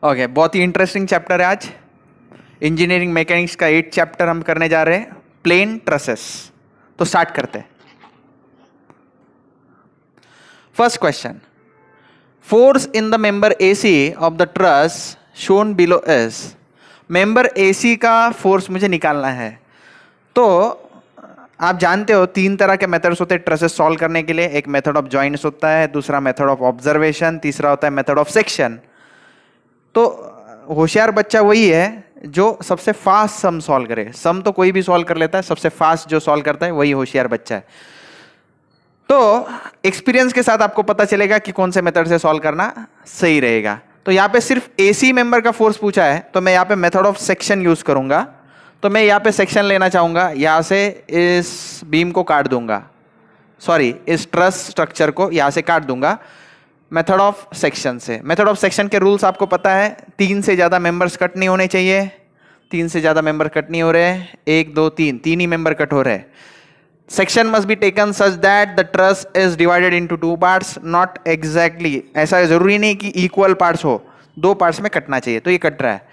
Okay, बहुत ही interesting chapter है आज। इंजीनियरिंग मैकेनिक्स का 8 चैप्टर हम करने जा रहे हैं, प्लेन ट्रसेस। तो स्टार्ट करते हैं। First question, force in the member AC of the truss shown below is. Member AC का फोर्स मुझे निकालना है। तो आप जानते हो 3 तरह के मेथड्स होते हैं ट्रसेस सॉल्व करने के लिए। एक मेथड ऑफ जॉइंट्स होता है, दूसरा मेथड ऑफ ऑब्जर्वेशन, तीसरा होता है मेथड ऑफ सेक्शन। तो होशियार बच्चा वही है जो सबसे फास्ट सम सॉल्व करे। सम तो कोई भी सॉल्व कर लेता है, सबसे फास्ट जो सॉल्व करता है वही होशियार बच्चा है। तो एक्सपीरियंस के साथ आपको पता चलेगा कि कौन से मेथड से सॉल्व करना सही रहेगा। तो यहाँ पे सिर्फ एसी मेंबर का फोर्स पूछा है, तो मैं यहाँ पे मेथड ऑफ सेक्शन यूज करूंगा। तो मैं यहाँ पे सेक्शन लेना चाहूंगा, यहाँ से इस बीम को काट दूंगा, सॉरी इस ट्रस स्ट्रक्चर को यहाँ से काट दूंगा मेथड ऑफ सेक्शन से। मेथड ऑफ सेक्शन के रूल्स आपको पता है, 3 से ज्यादा मेंबर्स कट नहीं होने चाहिए। 3 से ज्यादा मेंबर कट नहीं हो रहे हैं, 1 2 3 3 ही मेंबर कट हो रहे हैं। Section must be taken such that the truss is divided into 2 parts, not exactly, ऐसा जरूरी नहीं कि इक्वल पार्ट्स हो, 2 पार्ट्स में कटना चाहिए। तो ये कट रहा है,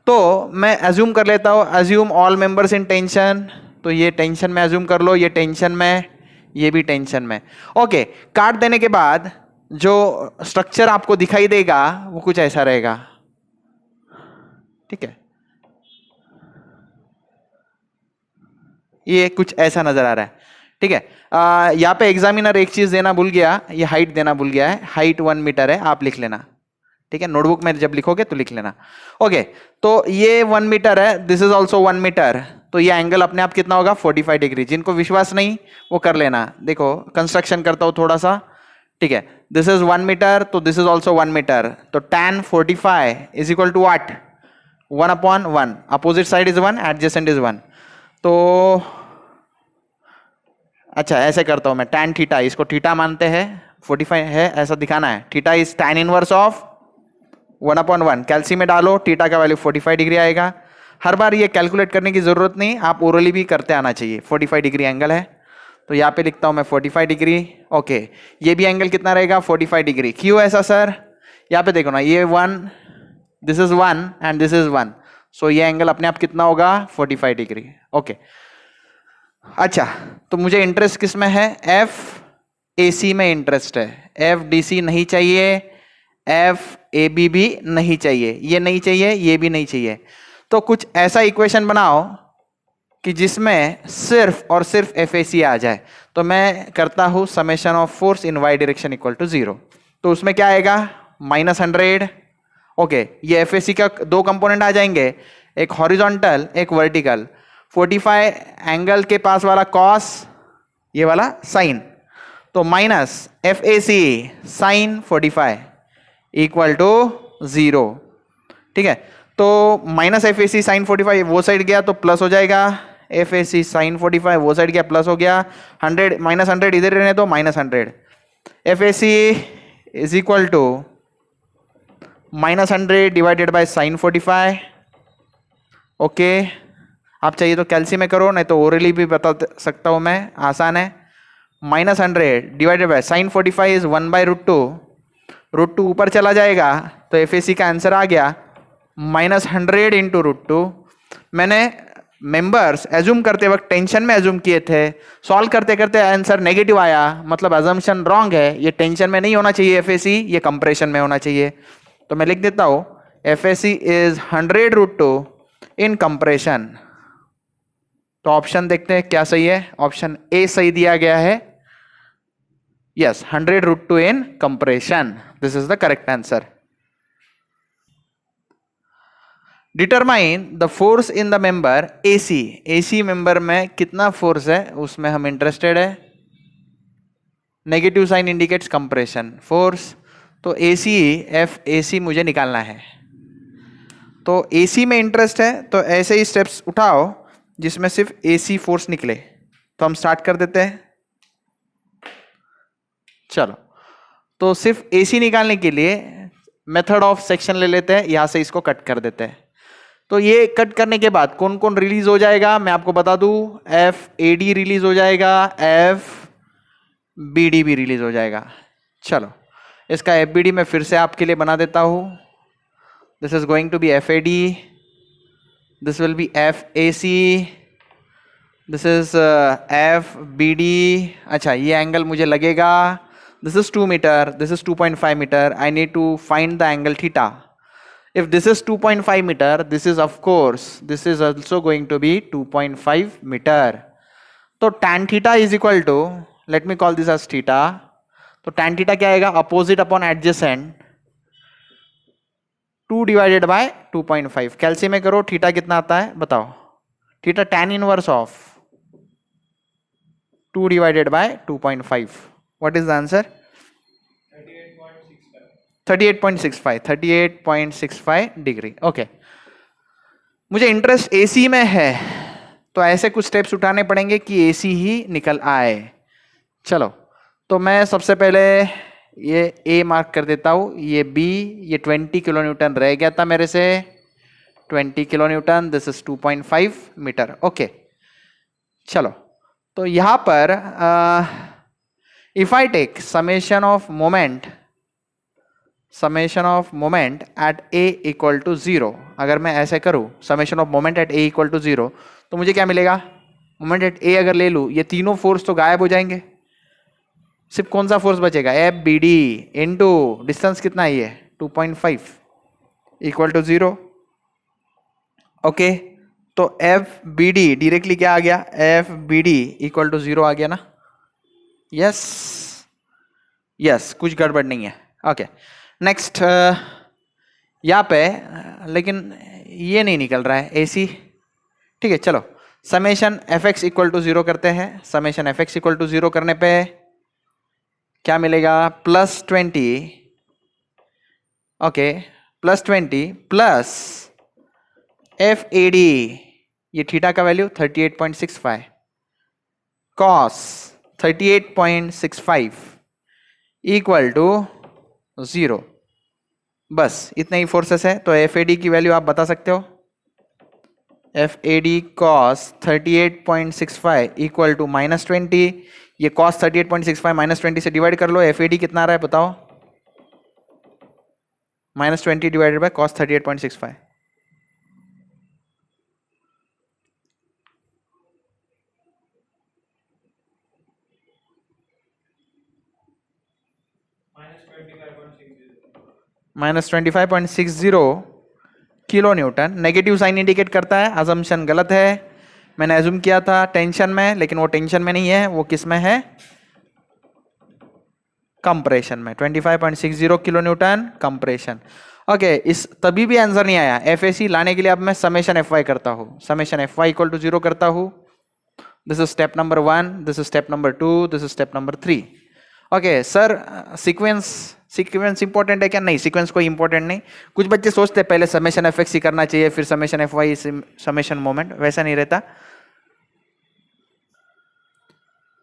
तो मैं एज्यूम कर लेता हूँ, assume all members in tension. तो ये टेंशन में एज्यूम कर लो, ये टेंशन में, ये भी टेंशन में। ओके, काट देने के बाद जो स्ट्रक्चर आपको दिखाई देगा वो कुछ ऐसा रहेगा, ठीक है। ये कुछ ऐसा नजर आ रहा है, ठीक है। यहाँ पे एग्जामिनर एक चीज देना भूल गया, ये हाइट देना भूल गया है। हाइट 1 मीटर है, आप लिख लेना, ठीक है। नोटबुक में जब लिखोगे तो लिख लेना। ओके, तो ये 1 मीटर है, दिस इज ऑल्सो 1 मीटर। तो ये एंगल अपने आप कितना होगा, 45 डिग्री। जिनको विश्वास नहीं वो कर लेना। देखो कंस्ट्रक्शन करता हूं थोड़ा सा, ठीक है। दिस इज 1 मीटर, तो दिस इज ऑल्सो 1 मीटर। तो tan 45 is equal to what, 1/1। Opposite side is 1, adjacent is 1। तो अच्छा ऐसे करता हूं मैं, tan थीटा, इसको थीटा मानते हैं, 45 है ऐसा दिखाना है। Theta is tan inverse of 1/1। कैल्सी में डालो, थीटा का वैल्यू 45 डिग्री आएगा। हर बार ये कैलकुलेट करने की जरूरत नहीं, आप ओरली भी करते आना चाहिए। 45 डिग्री एंगल है, तो यहाँ पे लिखता हूं मैं 45 डिग्री। ओके, ये भी एंगल कितना रहेगा, 45 डिग्री। क्यों ऐसा सर, यहाँ पे देखो ना, ये 1, this is 1 and this is 1, सो ये एंगल अपने आप कितना होगा, 45 डिग्री। ओके, अच्छा तो मुझे इंटरेस्ट किस में है, एफ ए सी में इंटरेस्ट है। एफ डी सी नहीं चाहिए, एफ ए बी भी नहीं चाहिए, ये नहीं चाहिए, ये भी नहीं चाहिए। तो कुछ ऐसा इक्वेशन बनाओ कि जिसमें सिर्फ और सिर्फ एफ ए सी आ जाए। तो मैं करता हूं summation of force in y direction equal to 0। तो उसमें क्या आएगा, -100। ओके, ये एफ ए सी का 2 कंपोनेंट आ जाएंगे, एक हॉरिजॉन्टल एक वर्टिकल। 45 एंगल के पास वाला कॉस, ये वाला साइन, तो minus F A C sine 45 equal to 0, ठीक है। तो minus F A C sine 45 वो साइड गया तो प्लस हो जाएगा, एफ ए सी साइन 45 वो साइड गया प्लस हो गया। 100 -100 इधर रहने दो, -100। F A C is equal to -100 divided by sine 45। Okay, आप चाहिए तो कैल्सी में करो, नहीं तो ओरली भी बता सकता हूं मैं, आसान है। -100 डिवाइडेड बाय साइन 45 इज 1/√2। √2 ऊपर चला जाएगा तो एफ ए सी का आंसर आ गया -100 इंटू √2। मैंने मेंबर्स एज्यूम करते वक्त टेंशन में एज्यूम किए थे, सॉल्व करते करते आंसर नेगेटिव आया, मतलब एजम्पशन रॉन्ग है। ये टेंशन में नहीं होना चाहिए एफ ए सी, ये कंप्रेशन में होना चाहिए। तो मैं लिख देता हूं F A C is 100√2 in compression. तो ऑप्शन देखते हैं क्या सही है, ऑप्शन ए सही दिया गया है। Yes, 100√2 in compression, this is the correct answer. Determine the force in the member AC. AC member में कितना फोर्स है उसमें हम इंटरेस्टेड है। Negative sign indicates compression force, तो एसी एफ एसी मुझे निकालना है। तो एसी में इंटरेस्ट है, तो ऐसे ही स्टेप्स उठाओ जिसमें सिर्फ एसी फोर्स निकले। तो हम स्टार्ट कर देते हैं, चलो। तो सिर्फ एसी निकालने के लिए मेथड ऑफ सेक्शन ले लेते हैं, यहां से इसको कट कर देते हैं। तो ये कट करने के बाद कौन कौन रिलीज हो जाएगा मैं आपको बता दूं, एफ ए डी रिलीज हो जाएगा, एफ बी डी भी रिलीज हो जाएगा। चलो, इसका एफ बी डी मैं फिर से आपके लिए बना देता हूं। This is going to be FAD. This will be FAC. This is FBD. अच्छा, ये एंगल मुझे लगेगा. This is 2 meter. This is 2.5 meter. I need to find the angle theta. If this is 2.5 meter, this is of course, this is also going to be 2.5 meter. तो tan theta is equal to, let me call this as theta. तो tan theta क्या आएगा? Opposite upon adjacent 2 divided by 2.5. कैलसी में करो, theta कितना आता है बताओ. Theta tan inverse of 2 divided by 2.5. What is the answer? 38.65 degree. Okay, मुझे इंटरेस्ट एसी में है, तो ऐसे कुछ स्टेप्स उठाने पड़ेंगे कि एसी ही निकल आए. चलो, तो मैं सबसे पहले ये ए मार्क कर देता हूँ, ये बी, ये 20 किलो न्यूटन रह गया था मेरे से, 20 kilo Newton. This is 2.5 metre. Okay, चलो, तो यहाँ पर if I take summation of moment at A equal to 0, अगर मैं ऐसे करूँ summation of moment at A equal to 0, तो मुझे क्या मिलेगा? moment at A अगर ले लूँ, ये तीनों फोर्स तो गायब हो जाएंगे, सिर्फ कौन सा फोर्स बचेगा? FBD इनटू डिस्टेंस कितना है ये 2.5 इक्वल टू 0. ओके, तो FBD डायरेक्टली क्या आ गया? FBD इक्वल टू 0 आ गया ना. यस, कुछ गड़बड़ नहीं है. ओके, नेक्स्ट यहाँ पे लेकिन ये नहीं निकल रहा है AC. ठीक है, चलो समेशन fx इक्वल टू 0 करते हैं. समेशन fx इक्वल टू 0 करने पे क्या मिलेगा? +20. ओके, +20 प्लस FAD, ये थीटा का वैल्यू 38.65 cos 38.65 इक्वल टू 0. बस इतने ही फोर्सेस है. तो FAD की वैल्यू आप बता सकते हो. FAD cos 38.65 equal to -20. ये cos 38.65 -20 से डिवाइड कर लो. FAD कितना आ रहा है बताओ? -20 divided by cos 38.65. -25.60 kilo Newton. Negative sign indicate करता है. अजम्पशन गलत है, मैंने एज्यूम किया था टेंशन में, लेकिन वो टेंशन में नहीं है, वो किस में है? कंप्रेशन में. 25.60 किलो न्यूटन कंप्रेशन. ओके, इस तभी भी आंसर नहीं आया. FAC लाने के लिए अब मैं समेशन FY करता हूँ. समेशन FY इक्वल टू 0 करता हूँ. This is step number 1, this is step number 2, this is step number 3. Okay sir, sequence important है क्या? नहीं, सीक्वेंस कोई इंपॉर्टेंट नहीं. कुछ बच्चे सोचते हैं पहले समेशन FX ही करना चाहिए, फिर समेशन FY, समेशन मोमेंट. वैसा नहीं रहता.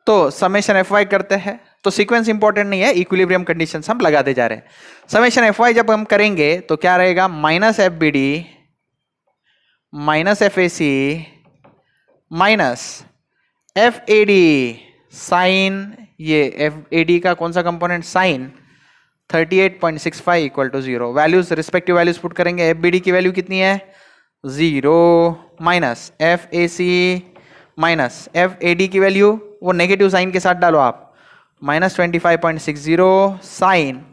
तो समेशन FY करते हैं, तो सीक्वेंस इंपॉर्टेंट नहीं है, इक्विलिब्रियम कंडीशंस हम लगाते जा रहे हैं. समेशन FY जब हम करेंगे तो क्या रहेगा? -FBD -FAC -FAD साइन, ये FAD का कौन सा component? Sine 38.65 equal to 0. Values, respective values put करेंगे. FBD की वैल्यू कितनी है? 0 माइनस FAC माइनस FAD की वैल्यू, वो नेगेटिव साइन के साथ डालो आप, -25.60 साइन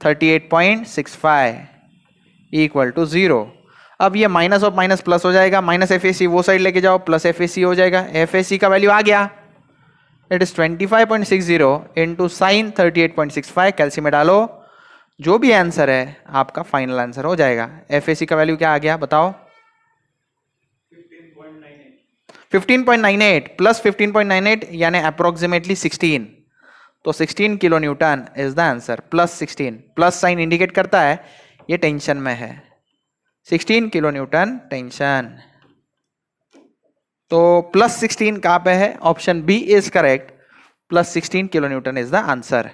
38.65 इक्वल टू 0. अब ये माइनस ऑफ माइनस प्लस हो जाएगा. -FAC वो साइड लेके जाओ, प्लस FAC हो जाएगा. FAC का वैल्यू आ गया, इट इज 25.60 इंटू साइन 38.65. कैल्सी में डालो, जो भी आंसर है आपका फाइनल आंसर हो जाएगा. FAC का वैल्यू क्या आ गया बताओ? 15.98 प्लस 15.98 यानी अप्रोक्सीमेटली 16. तो 16 kilo newton is the answer. +16, plus sign indicate करता है ये टेंशन में है. 16 किलो न्यूटन टेंशन. तो +16 कहां पे है? Option B is correct. +16 kilo newton is the answer.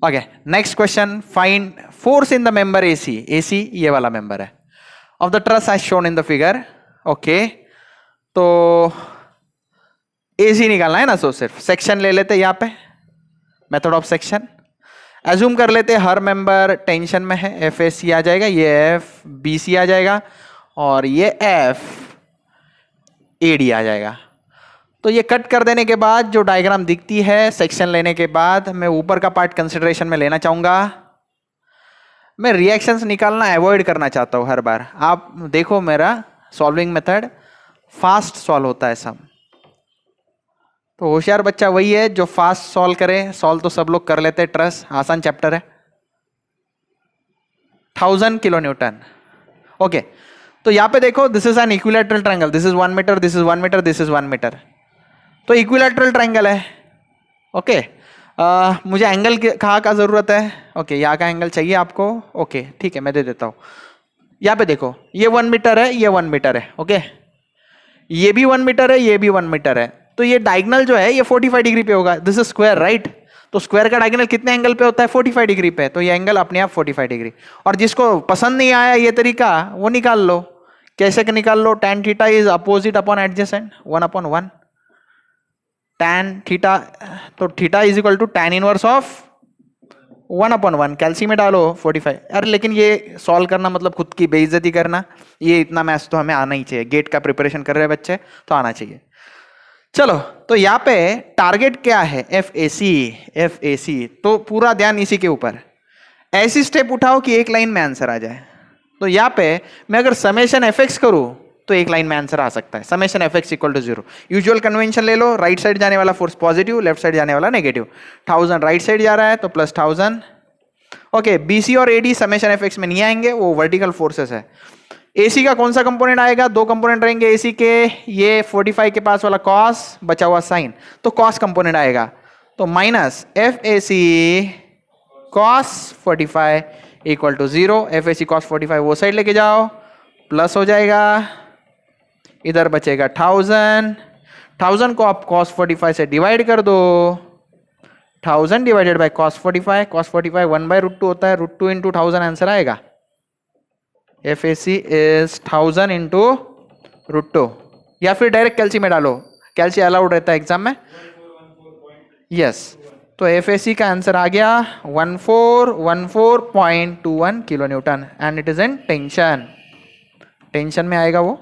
Okay, next question. Find force in the member AC. AC ये वाला मेंबर है, of the truss as shown in the figure. Okay, तो AC निकालना है ना, सो सिर्फ सेक्शन ले लेते यहां पे, मेथड ऑफ सेक्शन. एज्यूम कर लेते हैं हर मेंबर टेंशन में है, एफ ए सी आ जाएगा, ये एफ बी सी आ जाएगा और ये एफ ए डी आ जाएगा। तो ये कट कर देने के बाद जो डायग्राम दिखती है सेक्शन लेने के बाद, मैं ऊपर का पार्ट कंसिडरेशन में लेना चाहूंगा। मैं रिएक्शंस निकालना अवॉइड करना चाहता हूं हर बार। आप देखो मेरा सॉल्विंग मेथड फास्ट सॉल्व होता है सब। तो होशियार बच्चा वही है जो फास्ट सॉल्व करे। सॉल्व तो सब लोग कर लेते हैं, ट्रस्ट, आसान चैप्टर है। 1000 किलो न्यूटन। ओके, तो यहां पे देखो this is an equilateral triangle, this is 1 metre, this is 1 metre, this is 1 metre. तो इक्विलैटरल ट्रायंगल है। ओके, मुझे एंगल कहाँ का जरूरत है? ओके, यहाँ का एंगल चाहिए आपको। ओके ठीक है, मैं दे देता हूँ। यहाँ पे देखो ये 1 मीटर है, ये 1 मीटर है। ओके, ये भी 1 मीटर है, ये भी 1 मीटर है। तो ये डायगोनल जो है ये 45 डिग्री पे होगा। This is square, right? तो स्क्वायर का डायगोनल कितने एंगल पे होता है? 45 डिग्री पे। तो ये एंगल अपने आप 45 डिग्री। और जिसको पसंद नहीं आया ये तरीका, वो निकाल लो। कैसे का निकाल लो? tan theta is opposite upon adjacent, 1/1 tan theta. तो theta is equal to tan inverse of 1/1। कैल्सी में डालो 45। अरे लेकिन ये सॉल्व करना मतलब खुद की बेइज्जती करना। ये इतना मैथ्स तो हमें आना ही चाहिए। गेट का प्रिपरेशन कर रहे हैं बच्चे तो आना चाहिए। चलो, तो यहाँ पे टारगेट क्या है? F A C, F A C. तो पूरा ध्यान इसी के ऊपर। ऐसी स्टेप उठाओ कि एक लाइन में आंसर आ जाए। तो यहाँ पे मैं अगर समेशन एफ एक्स करूँ तो एक लाइन में आंसर आ सकता है। Summation F X equal to 0। Usual convention ले लो, राइट साइड जाने वाला फोर्स पॉजिटिव, लेफ्ट साइड जाने वाला नेगेटिव। 1000 राइट साइड जा रहा है तो प्लस 1000। ओके, बीसी और एडी समेशन एफ एक्स में नहीं आएंगे, वो वर्टिकल फोर्सेस है। एसी का कौन सा कंपोनेंट आएगा? दो कंपोनेंट रहेंगे एसी के। ये 45 के पास वाला कॉस, बचा हुआ साइन, तो कॉस कंपोनेंट आएगा। तो minus F A C cos 45 equal to 0। F A C cos 45 वो साइड लेके जाओ, प्लस हो जाएगा, इधर बचेगा 1000। 1000 को आप cos 45 से डिवाइड कर दो। 1000 डिवाइडेड बाय cos 45, cos 45 1/√2 होता है, √2 इंटू 1000 आंसर आएगा। F A C is 1000 into √2। या फिर डायरेक्ट कैल्सी में डालो, कैल्सी अलाउड रहता है एग्जाम में। यस, तो एफ ए सी का आंसर आ गया 1414.21 kilo Newton and it is in tension. Tension में आएगा वो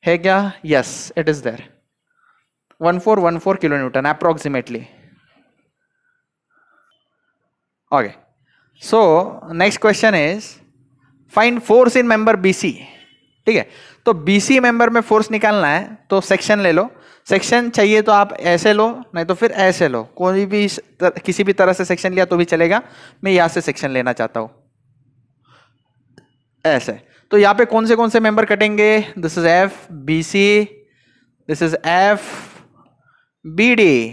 है क्या? Yes, it is there. 1414 kilo newton approximately. Okay, so next question is find force in member BC. ठीक है, तो बीसी मेंबर में फोर्स निकालना है तो सेक्शन ले लो। सेक्शन चाहिए तो आप ऐसे लो, नहीं तो फिर ऐसे लो। कोई भी किसी भी तरह से सेक्शन लिया तो भी चलेगा। मैं यहां से सेक्शन लेना चाहता हूं, ऐसे। तो यहाँ पे कौन से मेंबर कटेंगे? This is F B C, this is F B D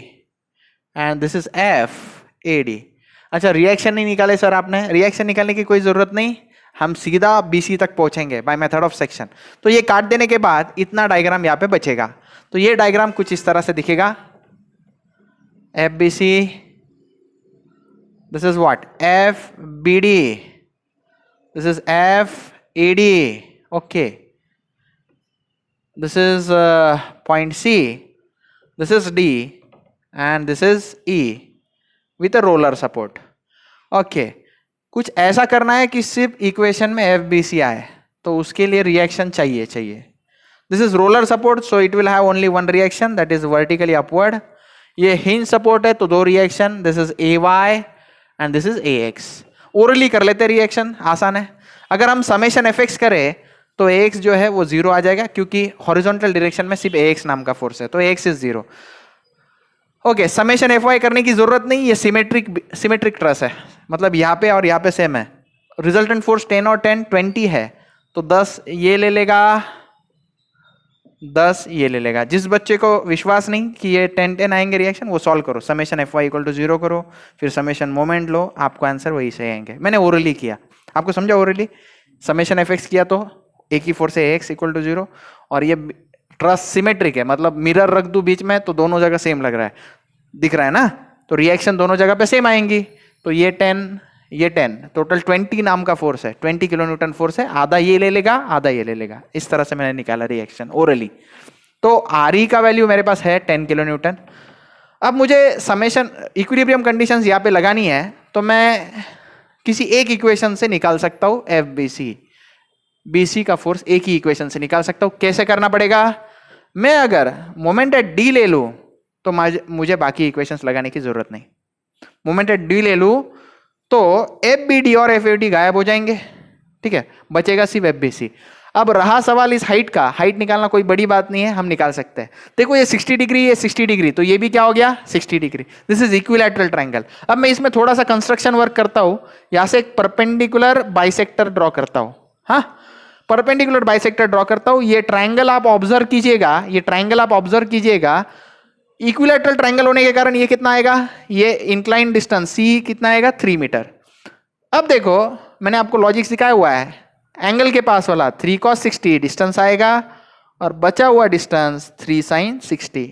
and this is F A D. अच्छा, रिएक्शन नहीं निकाले सर आपने? रिएक्शन निकालने की कोई जरूरत नहीं, हम सीधा बीसी तक पहुंचेंगे बाय मेथड ऑफ सेक्शन। तो ये काट देने के बाद इतना डायग्राम यहाँ पे बचेगा। तो ये डायग्राम कुछ इस तरह से दिखेगा। F B C, this is what? F B D, this is F A D. Okay, this is point C, this is D and this is E with a roller support. Okay, कुछ ऐसा करना है कि सिर्फ equation में F B सी आए, तो उसके लिए रिएक्शन चाहिए। This is roller support, so it will have only one reaction, that is vertically upward. ये हिंज सपोर्ट है तो दो reaction, this is A Y and this is A X. ओरली कर लेते रिएक्शन, आसान है। अगर हम समेशन एफ एक्स करें तो ए एक्स जो है वो 0 आ जाएगा, क्योंकि हॉरिजॉन्टल डायरेक्शन में सिर्फ ए एक्स नाम का फोर्स है, तो A X is 0। Okay, summation F Y करने की जरूरत नहीं, ये सिमेट्रिक ट्रस है, मतलब यहाँ पे और यहाँ पे सेम है। रिजल्टेंट फोर्स 10 और 10 20 है, तो 10 ये ले लेगा, 10 ये ले लेगा। जिस बच्चे को विश्वास नहीं कि ये 10 आएंगे रिएक्शन, वो सॉल्व करो। Summation F Y equal to 0 करो, फिर समेशन मोमेंट लो, आपको आंसर वही से आएंगे। मैंने ओरली किया, आपको समझा? ओरली समेशन एफ एक्स किया तो एक ही फोर्स है एक्स इक्वल टू 0, और ये ट्रस सिमेट्रिक है, मतलब मिरर रख दूं बीच में तो दोनों जगह सेम लग रहा है, दिख रहा है ना? तो रिएक्शन दोनों जगह पे सेम आएंगी। तो ये 10 ये 10, टोटल 20 नाम का फोर्स है, 20 किलो न्यूटन फोर्स है। आधा ये ले लेगा, आधा ये ले लेगा। इस तरह से मैंने निकाला रिएक्शन ओरली। तो आर ई का वैल्यू मेरे पास है 10 किलो न्यूटन। अब मुझे समेशन इक्विलिब्रियम कंडीशंस यहाँ पे लगानी है, तो मैं किसी एक इक्वेशन से निकाल सकता हूं F B C, B C का फोर्स एक ही इक्वेशन से निकाल सकता हूं। कैसे करना पड़ेगा? मैं अगर मोमेंट एट डी ले लूं तो मुझे बाकी इक्वेशंस लगाने की जरूरत नहीं। मोमेंट एट डी ले लूं तो एफ बी डी और एफ ए डी गायब हो जाएंगे, ठीक है, बचेगा सिर्फ एफ बी सी। अब रहा सवाल इस हाइट का, हाइट निकालना कोई बड़ी बात नहीं है, हम निकाल सकते हैं। देखो ये 60 डिग्री, ये 60 डिग्री, तो ये भी क्या हो गया 60 degree. This is equilateral triangle. अब मैं इसमें थोड़ा सा कंस्ट्रक्शन वर्क करता हूं, यहां से एक परपेंडिकुलर बाइसेक्टर ड्रॉ करता हूं। हाँ, परपेंडिकुलर बाइसेक्टर ड्रॉ करता हूं। ये ट्रायंगल आप ऑब्जर्व कीजिएगा, ये ट्रायंगल आप ऑब्जर्व कीजिएगा, इक्विलैटरल ट्रायंगल होने के कारण ये कितना आएगा, ये इंक्लाइन डिस्टेंस सी कितना आएगा 3 मीटर। अब देखो मैंने आपको लॉजिक सिखाया हुआ है, एंगल के पास वाला 3 cos 60 डिस्टेंस आएगा और बचा हुआ डिस्टेंस 3 sin 60।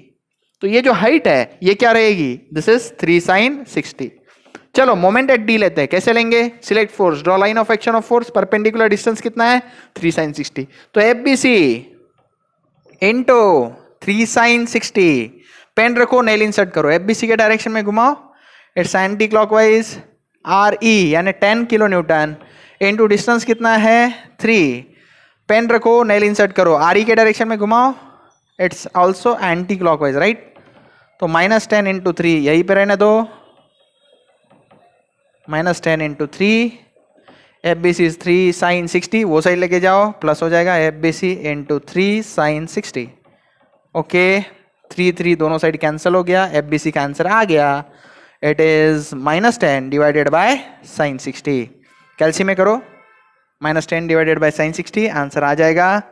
तो ये जो हाइट है ये क्या रहेगी, दिस इज 3 sin 60। चलो मोमेंट एट डी लेते हैं, कैसे लेंगे? Select force, draw line of action of force, perpendicular distance कितना है 3 sin 60। तो F B C into 3 sin 60, pen रखो, नेल इंसर्ट करो, एफ बी सी के डायरेक्शन में घुमाओ, it's anti clockwise, R E यानी 10 किलो न्यूटन इंटू डिस्टेंस कितना है 3, पेन रखो, नेल इंसर्ट करो, आर ई के डायरेक्शन में घुमाओ, it's also anti clockwise, right. तो -10 इंटू 3 यहीं पे रहने दो, -10 into 3, F B C 3 sin 60, वो साइड लेके जाओ, प्लस हो जाएगा F B C into 3 sin 60। Okay, 3 दोनों साइड कैंसिल हो गया, एफ बी सी का आंसर आ गया, it is -10 divided by sin 60। Calci में करो, -10 डिवाइडेड बाय sin 60, आंसर आ जाएगा।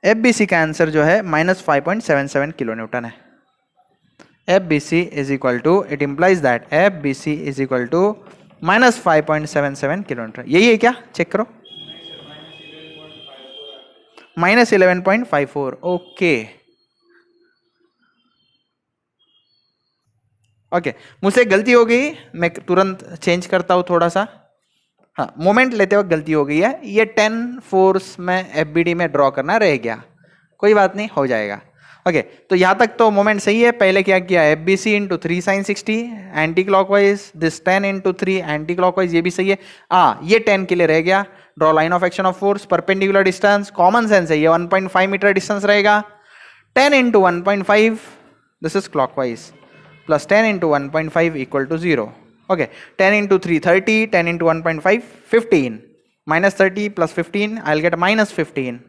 एफ बी सी का आंसर जो है -5.77 किलो न्यूटन है। F B C is equal to, it implies that F B C is equal to -5.77 kilo newton. यही है क्या? चेक करो, -11.54। ओके ओके, मुझसे गलती हो गई, मैं तुरंत चेंज करता हूं थोड़ा सा। हाँ, मोमेंट लेते वक्त गलती हो गई है, ये 10 फोर्स में एफ बी डी में ड्रॉ करना रह गया, कोई बात नहीं, हो जाएगा। ओके, तो यहां तक तो मोमेंट सही है। पहले क्या किया, F B C into 3 sin 60 anti clockwise, this 10 into 3 anti clockwise, ये भी सही है। ये 10 के लिए रह गया, draw line of action of force, perpendicular distance, common sense है, ये 1.5 मीटर डिस्टेंस रहेगा। 10 into 1.5, this is clockwise, plus 10 into 1.5 equal to 0। Okay, 10 into 3 30, 10 into 1.5 15, -30 plus 15 I will get -15,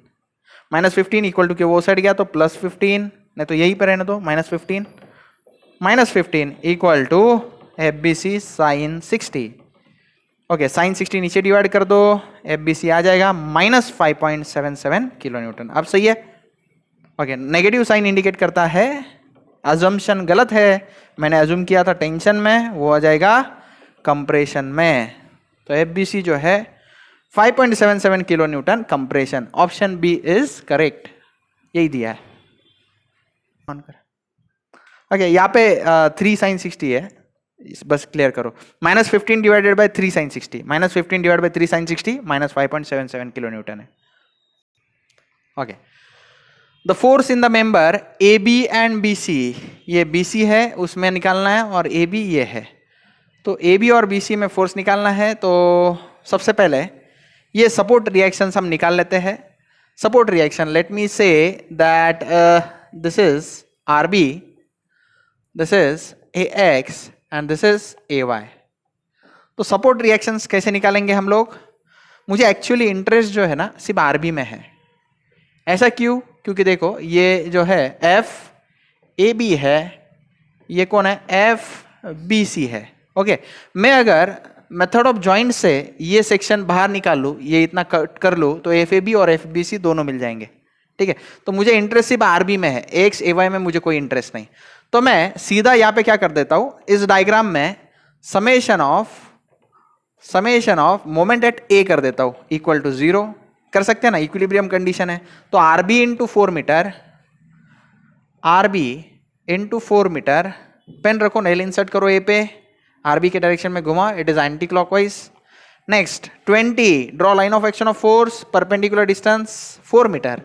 -15 equal to के वो साइड गया तो +15, नहीं तो यही पे रहने दो, -15 equal to F B C sine 60। Okay, sine 60 नीचे डिवाइड कर दो, एफ बी सी आ जाएगा -5.77 किलो न्यूटन। अब सही है। ओके, नेगेटिव साइन इंडिकेट करता है अजम्पशन गलत है, मैंने अज्यूम किया था टेंशन में, वो आ जाएगा कंप्रेशन में। तो एफ बी सी जो है 5.77 kilo Newton compression, option B is correct, यही दिया है। ओके, यहाँ पे 3 sin 60 है, बस क्लियर करो, -15 divided by 3 sin 60, -15 divided by 3 sin 60 -5.77 kilo newton है। Okay, the force in the member A B and B C, ये बी सी है उसमें निकालना है और ए बी ये है, तो ए बी और बी सी में फोर्स निकालना है। तो सबसे पहले ये सपोर्ट रिएक्शंस हम निकाल लेते हैं। Support reaction, let me say that this is R B, this is A X and this is A Y. तो सपोर्ट रिएक्शंस कैसे निकालेंगे हम लोग? मुझे एक्चुअली इंटरेस्ट जो है ना सिर्फ आर बी में है। ऐसा क्यों? क्योंकि देखो ये जो है एफ ए बी है, ये कौन है एफ बी सी है। ओके, मैं अगर मेथड ऑफ जॉइंट से ये सेक्शन बाहर निकाल लूँ, ये इतना कट कर लूँ, तो एफ ए बी और एफ बी सी दोनों मिल जाएंगे, ठीक है। तो मुझे इंटरेस्ट सिर्फ आर बी में है, एक्स ए वाई में मुझे कोई इंटरेस्ट नहीं। तो मैं सीधा यहाँ पे क्या कर देता हूँ, इस डायग्राम में समेशन ऑफ मोमेंट एट ए कर देता हूँ इक्वल टू 0, कर सकते हैं ना, इक्विलिब्रियम कंडीशन है। तो R B into 4 metre, R B into 4 metre, pen रखो, नेल इंसर्ट करो ए पे, आरबी के डायरेक्शन में घुमा, it is anti clockwise. Next 20, draw line of action of force, perpendicular distance 4 metre,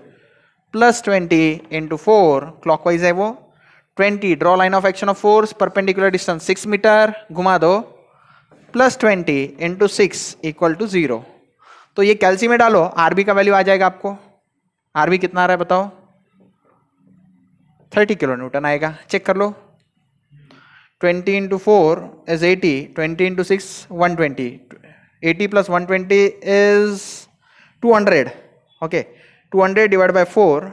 plus 20 into 4 clockwise है वो, 20 draw line of action of force, perpendicular distance 6 metre, घुमा दो, plus 20 into 6 equal to 0। तो ये कैल्सी में डालो, आरबी का value आ जाएगा आपको। आरबी कितना आ रहा है बताओ? 30 किलो न्यूटन आएगा, चेक कर लो। 20 into 4 is 80, 20 into 6 120, 80 plus 120 is 200। Okay, 200 divide by 4,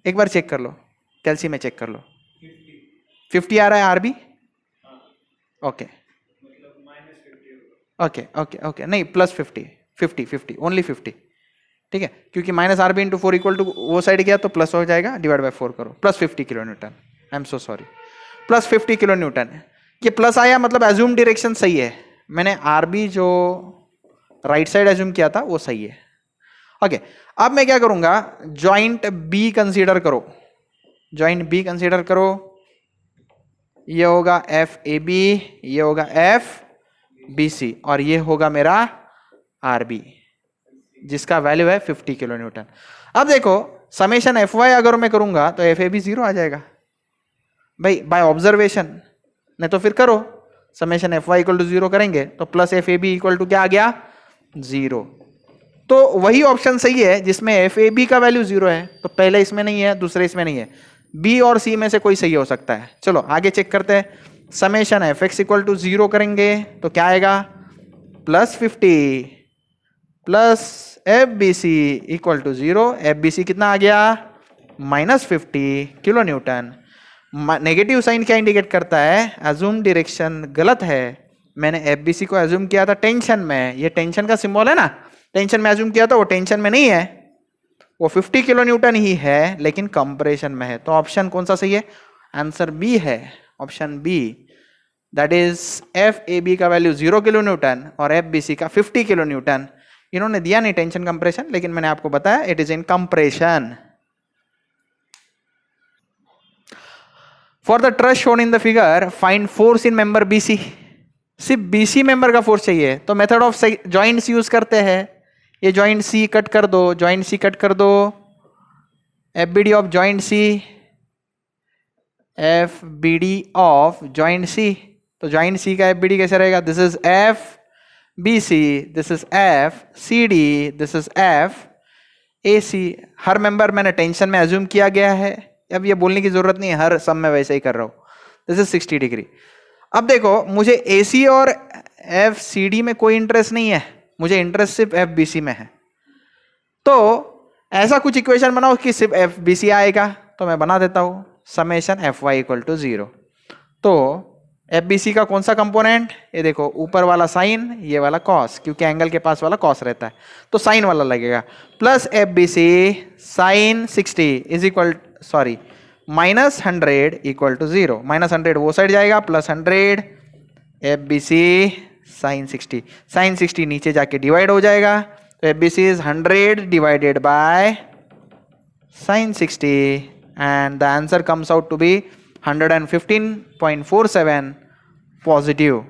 एक बार चेक कर लो, कैल्सी में चेक कर लो। 50 आ रहा है RB. Okay okay okay okay, नहीं प्लस 50, 50 50 ओनली 50, ठीक है, क्योंकि minus RB into 4 equal to वो साइड गया तो प्लस हो जाएगा, डिवाइड बाय 4 करो, plus 50 kilo newton. I am so sorry, plus 50 kilo newton है। ये प्लस आया मतलब एज्यूम डायरेक्शन सही है, मैंने आरबी जो राइट साइड एज्यूम किया था वो सही है। ओके, अब मैं क्या करूंगा, जॉइंट बी कंसीडर करो, जॉइंट बी कंसीडर करो। ये होगा एफ ए बी, ये होगा एफ बी सी, और ये होगा मेरा आर बी, जिसका वैल्यू है 50 किलो न्यूटन। अब देखो समेशन एफ वाई अगर मैं करूंगा तो एफ ए बी 0 आ जाएगा भाई, बाय ऑब्जर्वेशन। नहीं तो फिर करो, summation F Y equal to 0 करेंगे तो plus F A B equal to क्या आ गया? 0। तो वही ऑप्शन सही है जिसमें एफ ए बी का वैल्यू 0 है, तो पहले इसमें नहीं है, दूसरे इसमें नहीं है, बी और सी में से कोई सही हो सकता है। चलो आगे चेक करते हैं। Summation F X equal to 0 करेंगे तो क्या आएगा? Plus 50 plus F B C equal to 0। F B C कितना आ गया? Minus 50 kilo Newton. Negative sign क्या इंडिकेट करता है? एज्यूम डायरेक्शन गलत है। मैंने एफ बी सी को एज्यूम किया था टेंशन में, ये टेंशन का सिंबल है ना, टेंशन में एज्यूम किया था, वो टेंशन में नहीं है, वो 50 किलो न्यूटन ही है लेकिन कंप्रेशन में है। तो ऑप्शन कौन सा सही है? आंसर बी है, option B, that is F A B का वैल्यू 0 किलो न्यूटन और एफ बी सी का 50 किलो न्यूटन। इन्होंने दिया नहीं टेंशन कंप्रेशन, लेकिन मैंने आपको बताया it is in compression. For the trust shown in the figure find force in member BC. सिर्फ बीसी मेंबर का फोर्स चाहिए तो मेथड ऑफ जॉइंट्स यूज करते हैं। ये जॉइंट सी कट कर दो, जॉइंट सी कट कर दो, F B D of joint C, F B D of joint C. तो जॉइंट सी का एफ बी डी कैसे रहेगा? This is F B C, this is F C D, this is F A C. हर member मैंने tension में assume किया गया है, अब ये बोलने की जरूरत नहीं है, हर सम में वैसे ही कर रहा हूं। This is 60 degree. अब देखो मुझे ए सी और एफ सी डी में कोई इंटरेस्ट नहीं है, मुझे इंटरेस्ट सिर्फ एफ बी सी में है। तो ऐसा कुछ इक्वेशन बनाओ कि सिर्फ एफ बी सी आएगा, तो मैं बना देता हूं summation F Y equal to 0। तो एफ बी सी का कौन सा कंपोनेंट? ये देखो ऊपर वाला साइन, ये वाला कॉस, क्योंकि एंगल के पास वाला कॉस रहता है तो साइन वाला लगेगा, plus F B C sine 60 is equal, sorry minus 100 equal to 0। Minus 100 वो साइड जाएगा, plus 100 F B C sine 60, sine 60 नीचे जाके डिवाइड हो जाएगा, तो F B C is 100 divided by sine 60 and the answer comes out to be 115.47 positive.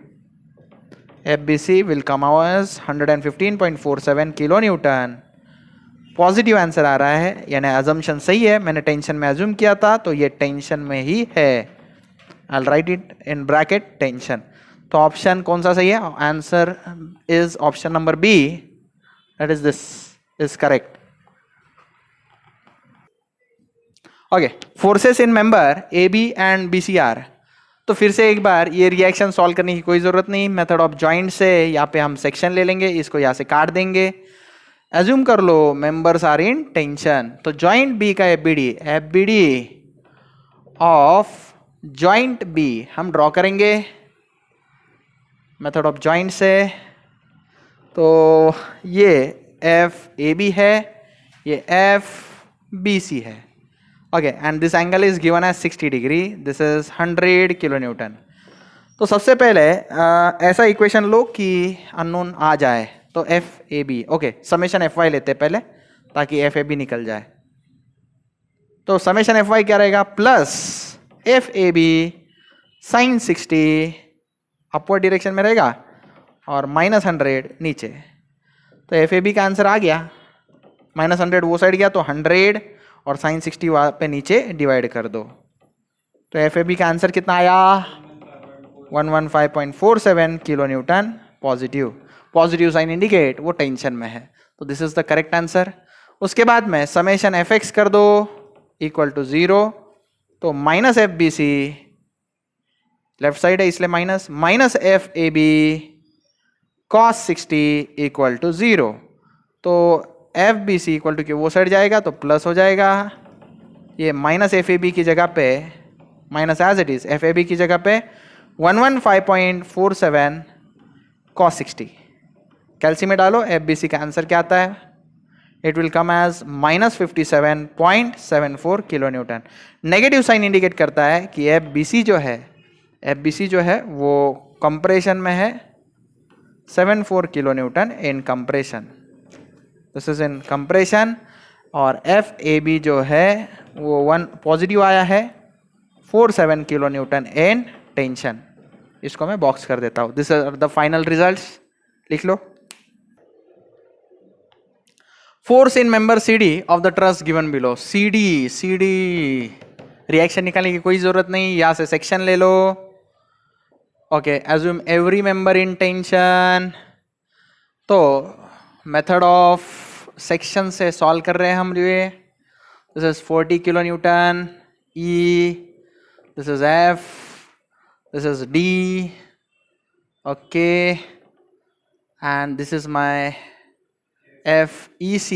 FBC will come out as 115.47 kilo Newton. Positive answer आ रहा है, यानी assumption सही है, मैंने टेंशन में अज्यूम किया था तो ये टेंशन में ही है। I'll write it in bracket tension. तो ऑप्शन कौन सा सही है? Answer is option number B, that is this is correct. Okay, forces in member A B and B C are. तो फिर से एक बार ये रिएक्शन सॉल्व करने की कोई जरूरत नहीं, मेथड ऑफ जॉइंट से यहाँ पे हम सेक्शन ले लेंगे, इसको यहाँ से काट देंगे। एज्यूम कर लो मेंबर्स आर इन टेंशन, तो जॉइंट बी का F B D of joint B हम ड्रॉ करेंगे मेथड ऑफ जॉइंट से। तो ये एफ ए बी है, ये एफ बी सी है। Okay, and this angle is given as 60 degree, this is 100 kilo newton. तो सबसे पहले ऐसा इक्वेशन लो कि अननोन आ जाए, तो F A B, okay summation F Y लेते हैं पहले ताकि एफ ए बी निकल जाए। तो समेशन एफ वाई क्या रहेगा? Plus F A B sine 60 upward direction में रहेगा और माइनस 100 नीचे। तो एफ ए बी का आंसर आ गया, माइनस 100 वो साइड गया तो 100 और साइन 60 वहाँ पे नीचे डिवाइड कर दो। तो एफ ए बी का आंसर कितना आया? 115.47 kilo Newton positive. Positive sign indicate वो टेंशन में है, तो this is the correct answer. उसके बाद में समेशन एफ एक्स कर दो इक्वल टू 0, तो minus F B C, left side है इसलिए minus F A B cos 60 equal to 0, तो F B C equal to वो साइड जाएगा तो प्लस हो जाएगा। ये माइनस एफ ए बी की जगह पे minus as it is F A B की जगह पे 115.47 कॉस 60 कैल्सी में डालो, एफ बी सी का आंसर क्या आता है? It will come as minus 57.74 kilo Newton. Negative sign indicate करता है कि एफ बी सी जो है वो कंप्रेशन में है 74 kilo Newton in compression, this is in compression. और एफ ए बी जो है वो 1 पॉजिटिव आया है 47 किलो न्यूटन इन टेंशन। इसको मैं बॉक्स कर देता हूं। This are the final results, लिख लो। Force in member C D of the truss given below. C D reaction निकालने की कोई जरूरत नहीं, यहां से सेक्शन ले लो। Okay, assume every member in tension. तो मेथड ऑफ सेक्शन से सॉल्व कर रहे हैं हम ये। This is 40 kilo Newton E, this is F, this is D, okay, and this is my FEC,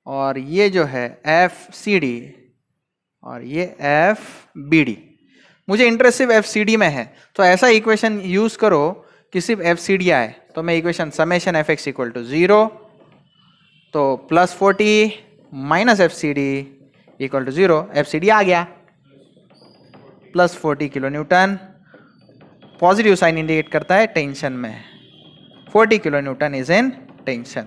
और ये जो है FCD और ये FBD। मुझे इंटरेस्ट सिर्फ FCD में है, तो ऐसा इक्वेशन यूज करो कि सिर्फ FCD आए। तो मैं equation summation F X equal to 0, तो plus 40 minus FCD equal to 0, FCD आ गया plus 40 kilo Newton. Positive sign indicate करता है टेंशन में, 40 kilo newton is in tension,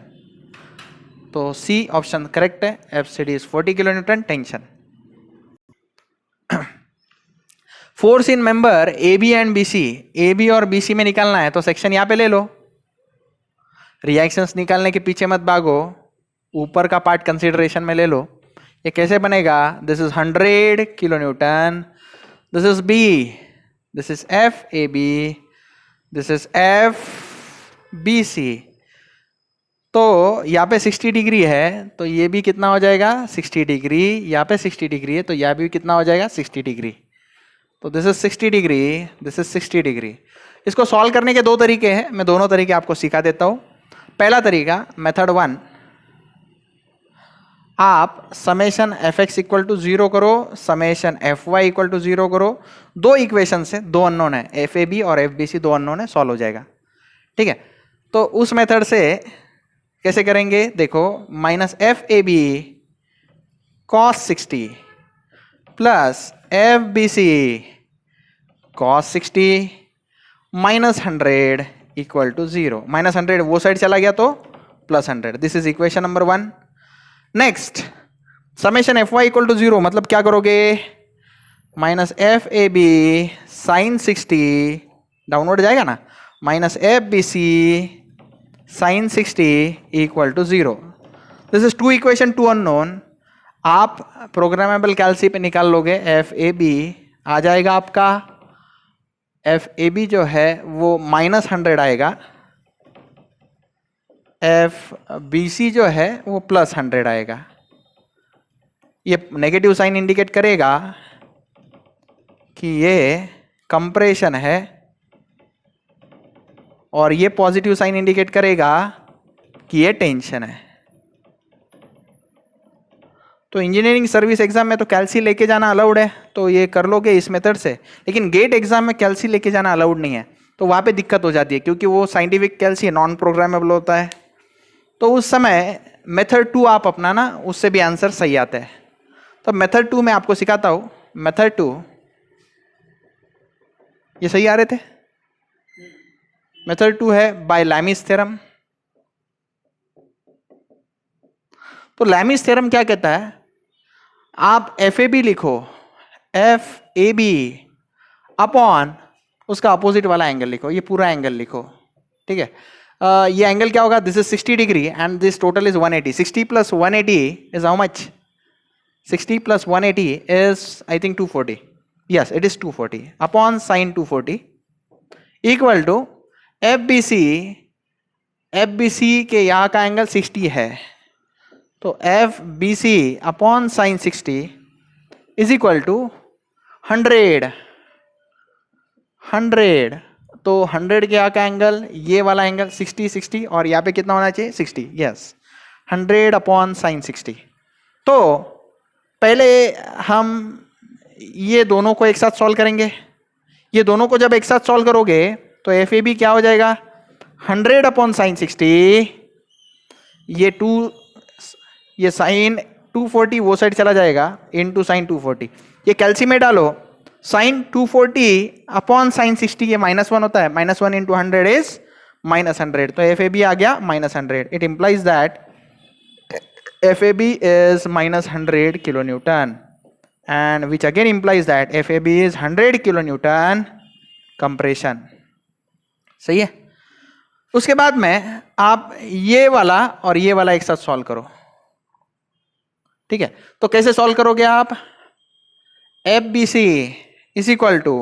तो सी ऑप्शन करेक्ट है। FCD is 40 kilo newton tension. Force in member A B and B C, A B और B C में निकालना है तो सेक्शन यहां पे ले लो। रिएक्शंस निकालने के पीछे मत भागो, ऊपर का पार्ट कंसीडरेशन में ले लो। ये कैसे बनेगा? This is 100 kilo Newton, this is B, this is FAB, this is FBC। तो यहाँ पे 60 डिग्री है तो ये भी कितना हो जाएगा 60 डिग्री, यहाँ पे 60 डिग्री है तो यहाँ भी कितना हो जाएगा 60 डिग्री। तो this is 60 degree, this is 60 degree. इसको सॉल्व करने के दो तरीके हैं, मैं दोनों तरीके आपको सिखा देता हूँ। पहला तरीका मेथड 1, आप summation F X equal to 0 करो, summation F Y equal to 0 करो। दो इक्वेशन से, दो अननोन है, एफ ए बी और एफ बी सी दो अननोन है, सॉल्व हो जाएगा। ठीक है, तो उस मेथड से कैसे करेंगे देखो, minus F A B cos 60 plus F B C cos 60 minus 100 equal to 0। Minus 100 वो साइड चला गया तो plus 100। This is equation number 1। Next, summation F Y equal to 0 मतलब क्या करोगे, minus F A B sine 60 downward जाएगा ना, minus F B C sine 60 equal to 0। This is two equation, two unknown. आप programmable कैलसी पे निकाल लोगे, F A B आ जाएगा आपका, एफ ए बी जो है वो माइनस 100 आएगा, एफ बी सी जो है वो प्लस 100 आएगा। ये नेगेटिव साइन इंडिकेट करेगा कि ये कंप्रेशन है, और ये पॉजिटिव साइन इंडिकेट करेगा कि ये टेंशन है। तो इंजीनियरिंग सर्विस एग्जाम में तो कैल्सी लेके जाना अलाउड है, तो ये कर लोगे इस मेथड से। लेकिन गेट एग्जाम में कैल्सी लेके जाना अलाउड नहीं है, तो वहाँ पे दिक्कत हो जाती है, क्योंकि वो साइंटिफिक कैल्सी नॉन प्रोग्रामेबल होता है। तो उस समय मेथड 2 आप अपनाना, उससे भी आंसर सही आता है। तो मेथड 2 मैं आपको सिखाता हूँ। मेथड 2, ये सही आ रहे थे? मेथड 2 है बाय लैमिस थ्योरम। तो लैमिस थ्योरम क्या कहता है, आप एफ ए बी लिखो, एफ ए बी अपॉन उसका अपोजिट वाला एंगल लिखो, ये पूरा एंगल लिखो। ठीक है, ये एंगल क्या होगा, this is 60 degree and this total is 180। 60 plus 180 is how much? 60 plus 180 is I think 240। Yes, it is 240 upon sine 240 equal to F B C के यहाँ का एंगल 60 है, तो F B C upon sine 60 is equal to 100। तो 100 के यहाँ का angle, ये वाला एंगल 60 और यहाँ पे कितना होना चाहिए 60, यस 100 अपॉन साइन 60। तो पहले हम ये दोनों को एक साथ सॉल्व करेंगे। ये दोनों को जब एक साथ सॉल्व करोगे तो एफ ए बी क्या हो जाएगा 100 अपॉन साइन 60, ये साइन 240 वो साइड चला जाएगा इनटू साइन 240। ये कैल्सी में डालो, साइन 240 अपॉन साइन 60 ये -1 होता है, -1 इंटू 100 इज -100। तो एफ ए बी आ गया -100। It implies that F A B is -100 kilo newton, and which again implies that FAB is 100 kilo Newton compression. सही है। उसके बाद में आप ये वाला और ये वाला एक साथ सॉल्व करो, ठीक है। तो कैसे सॉल्व करोगे आप, F B C is equal to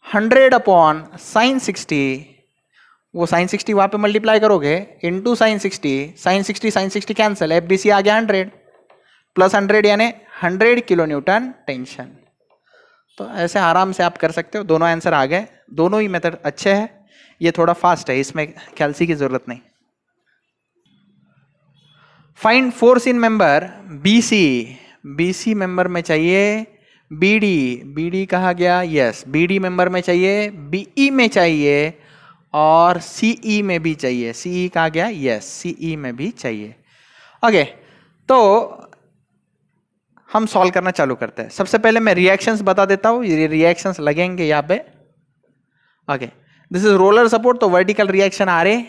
100 upon sine 60, वो साइन 60 वहां पे मल्टीप्लाई करोगे into sine 60 cancel, F B C आ गया 100 प्लस 100 यानी 100 किलो न्यूटन टेंशन। तो ऐसे आराम से आप कर सकते हो। दोनों आंसर आ गए, दोनों ही मेथड अच्छे हैं। ये थोड़ा फास्ट है, इसमें कैल्सी की जरूरत नहीं। Find force in member BC, BC member में चाहिए बीडी, बीडी कहा गया, यस बीडी मेंबर में चाहिए, बीई में चाहिए और सीई में भी चाहिए। सीई कहा गया, यस सीई में भी चाहिए। ओके, तो हम सॉल्व करना चालू करते हैं। सबसे पहले मैं रिएक्शंस बता देता हूं, ये रिएक्शंस लगेंगे यहाँ पे। Okay, this is roller support, तो वर्टिकल रिएक्शन आ रहे।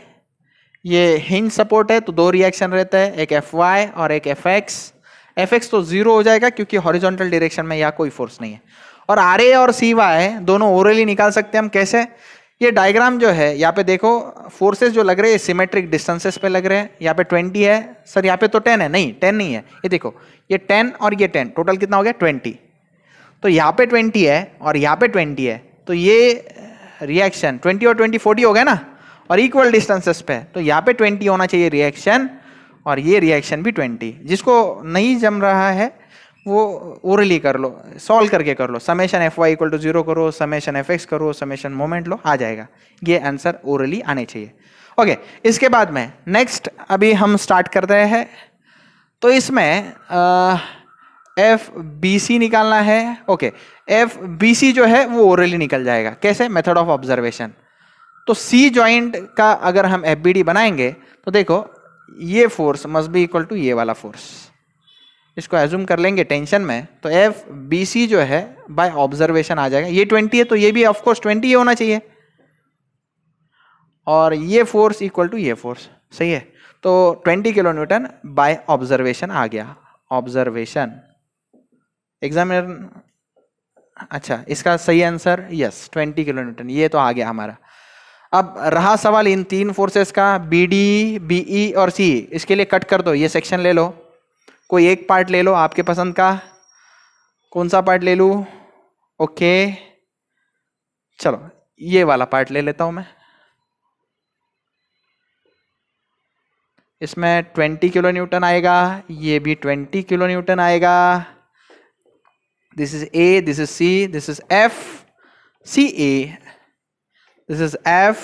ये हिंज सपोर्ट है तो दो रिएक्शन रहते हैं, एक Fy और एक Fx। Fx तो 0 हो जाएगा क्योंकि हॉरिजॉन्टल डायरेक्शन में यहाँ कोई फोर्स नहीं है। और Ra और Cy दोनों ओरली निकाल सकते हैं हम। कैसे, ये डायग्राम जो है यहाँ पे देखो, फोर्सेस जो लग रहे हैं सिमेट्रिक डिस्टेंसेस पे लग रहे हैं। यहाँ पे 20 है सर, यहाँ पे तो 10 है, नहीं 10 नहीं है। ये देखो, ये 10 और ये 10 टोटल कितना हो गया 20। तो यहाँ पे 20 है और यहाँ पे 20 है, तो ये रिएक्शन 20 और 20 40 हो गया ना, और इक्वल डिस्टेंसेस पे। तो यहाँ पे 20 होना चाहिए रिएक्शन, और ये रिएक्शन भी 20। जिसको नहीं जम रहा है वो ओरली कर लो, सॉल्व करके कर लो। समेशन Fy इक्वल टू 0 करो, समेशन Fx करो, समेशन मोमेंट लो, आ जाएगा। ये आंसर ओरली आने चाहिए। ओके, इसके बाद में नेक्स्ट अभी हम स्टार्ट कर रहे हैं। तो इसमें एफ बी सी निकालना है। ओके, एफ बी सी जो है वो ओरली निकल जाएगा। कैसे, मेथड ऑफ ऑब्जर्वेशन। तो सी जॉइंट का अगर हम एफ बी डी बनाएंगे तो देखो, ये force must be equal to ये वाला फोर्स, इसको एज्यूम कर लेंगे टेंशन में। तो एफ बी सी जो है बाय ऑब्जर्वेशन आ जाएगा। ये 20 है तो ये भी ऑफ कोर्स 20 ही होना चाहिए, और ये फोर्स इक्वल टू ये फोर्स। सही है, तो 20 किलो न्यूटन बाय ऑब्जर्वेशन आ गया। ऑब्जर्वेशन एग्जामिनर, अच्छा इसका सही आंसर यस 20 किलो न्यूटन, ये तो आ गया हमारा। अब रहा सवाल इन तीन फोर्सेस का, बी डी, बीई और सी। इसके लिए कट कर दो, ये सेक्शन ले लो, कोई एक पार्ट ले लो आपके पसंद का। कौन सा पार्ट ले लूं? ओके, चलो ये वाला पार्ट ले लेता हूं मैं। इसमें 20 किलो न्यूटन आएगा, ये भी 20 किलो न्यूटन आएगा। This is A, this is C, this is F C A, this is F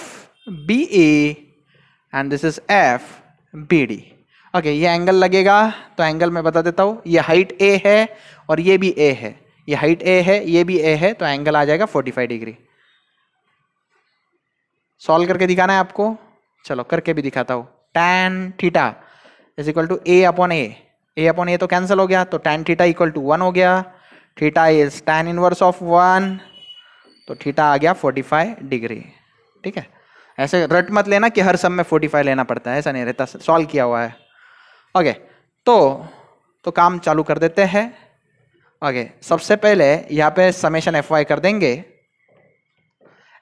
B A and this is F B D. Okay, ये एंगल लगेगा, तो एंगल मैं बता देता हूं। ये हाइट ए है और ये भी ए है, ये हाइट ए है, ये भी ए है, तो एंगल आ जाएगा 45 डिग्री। सॉल्व करके दिखाना है आपको, चलो करके भी दिखाता हूं। tan theta is equal to A upon A तो कैंसिल हो गया, तो tan थीटा इक्वल टू 1 हो गया। Theta is tan inverse of 1, तो थीटा आ गया 45 डिग्री। ठीक है, ऐसे रट मत लेना कि हर सम में 45 लेना पड़ता है, ऐसा नहीं रहता, सॉल्व किया हुआ है। ओके, तो काम चालू कर देते हैं। ओके, सबसे पहले यहाँ पे समेशन Fy कर देंगे।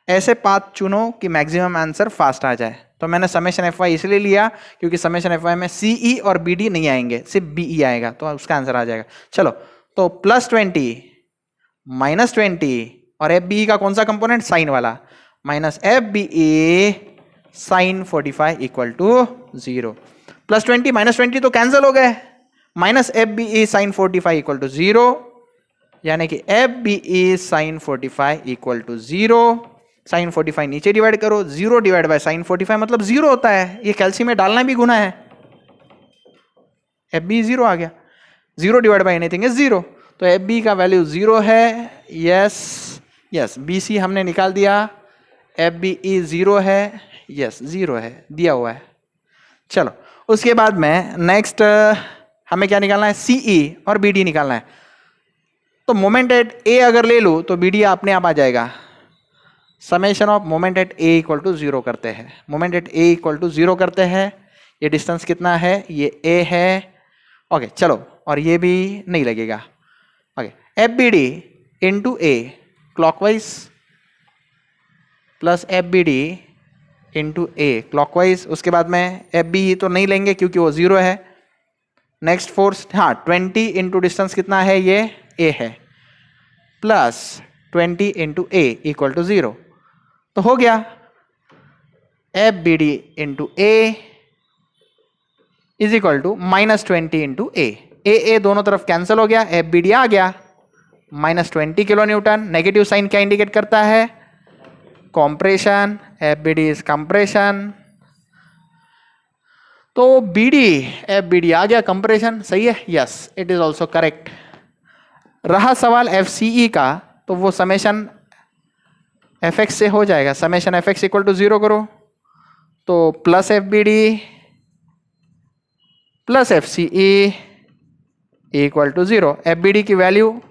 ऐसे पाथ चुनो कि मैक्सिमम आंसर फास्ट आ जाए। तो मैंने समेशन Fy इसलिए लिया क्योंकि समेशन Fy में CE और BD नहीं आएंगे, सिर्फ BE आएगा, तो उसका आंसर आ जाएगा। चलो, तो +20 -20 और FBE का कौन सा कंपोनेंट, साइन वाला, minus F B A sine 45 equal to 0। Plus 20 minus 20 तो कैंसिल हो गए, minus F B A sine 45 equal to 0, यानी कि F B A sine 45 equal to 0। Sine 45 नीचे डिवाइड करो, 0 डिवाइड बाय साइन 45 मतलब 0 होता है। ये कैल्शियम में डालना भी गुना है, एफ बी 0 आ गया, 0 डिवाइड बाय एनीथिंग इज 0, तो एफ बी का वैल्यू 0 है। यस यस, बी सी हमने निकाल दिया, एफ बी ई 0 है, यस 0 है, दिया हुआ है। चलो उसके बाद में नेक्स्ट हमें क्या निकालना है, सी ई और बी डी निकालना है। तो मोमेंट एट ए अगर ले लूँ तो बी डी अपने आप आ जाएगा। Summation of moment at A equal to 0 करते हैं, moment at A equal to 0 करते हैं। ये डिस्टेंस कितना है, ये ए है, ओके चलो, और ये भी नहीं लगेगा। Okay, F B D into A clockwise plus F B D into A clockwise. उसके बाद में एफ बी तो नहीं लेंगे क्योंकि वो 0 है। नेक्स्ट फोर्स, हाँ 20 इंटू डिस्टेंस कितना है, ये ए है, plus 20 into A equal to 0, तो हो गया F B D into A is equal to minus 20 into A दोनों तरफ कैंसिल हो गया, एफ बी डी आ गया minus 20 kilo Newton. Negative sign क्या इंडिकेट करता है, compression, F B D is compression, तो B D F B D आ गया कंप्रेशन, सही है, yes it is also correct. रहा सवाल एफ सी ई का, तो वो समेशन एफ एक्स से हो जाएगा, summation F X equal to 0 करो, तो plus F B D plus F C E equal to 0। F B D की वैल्यू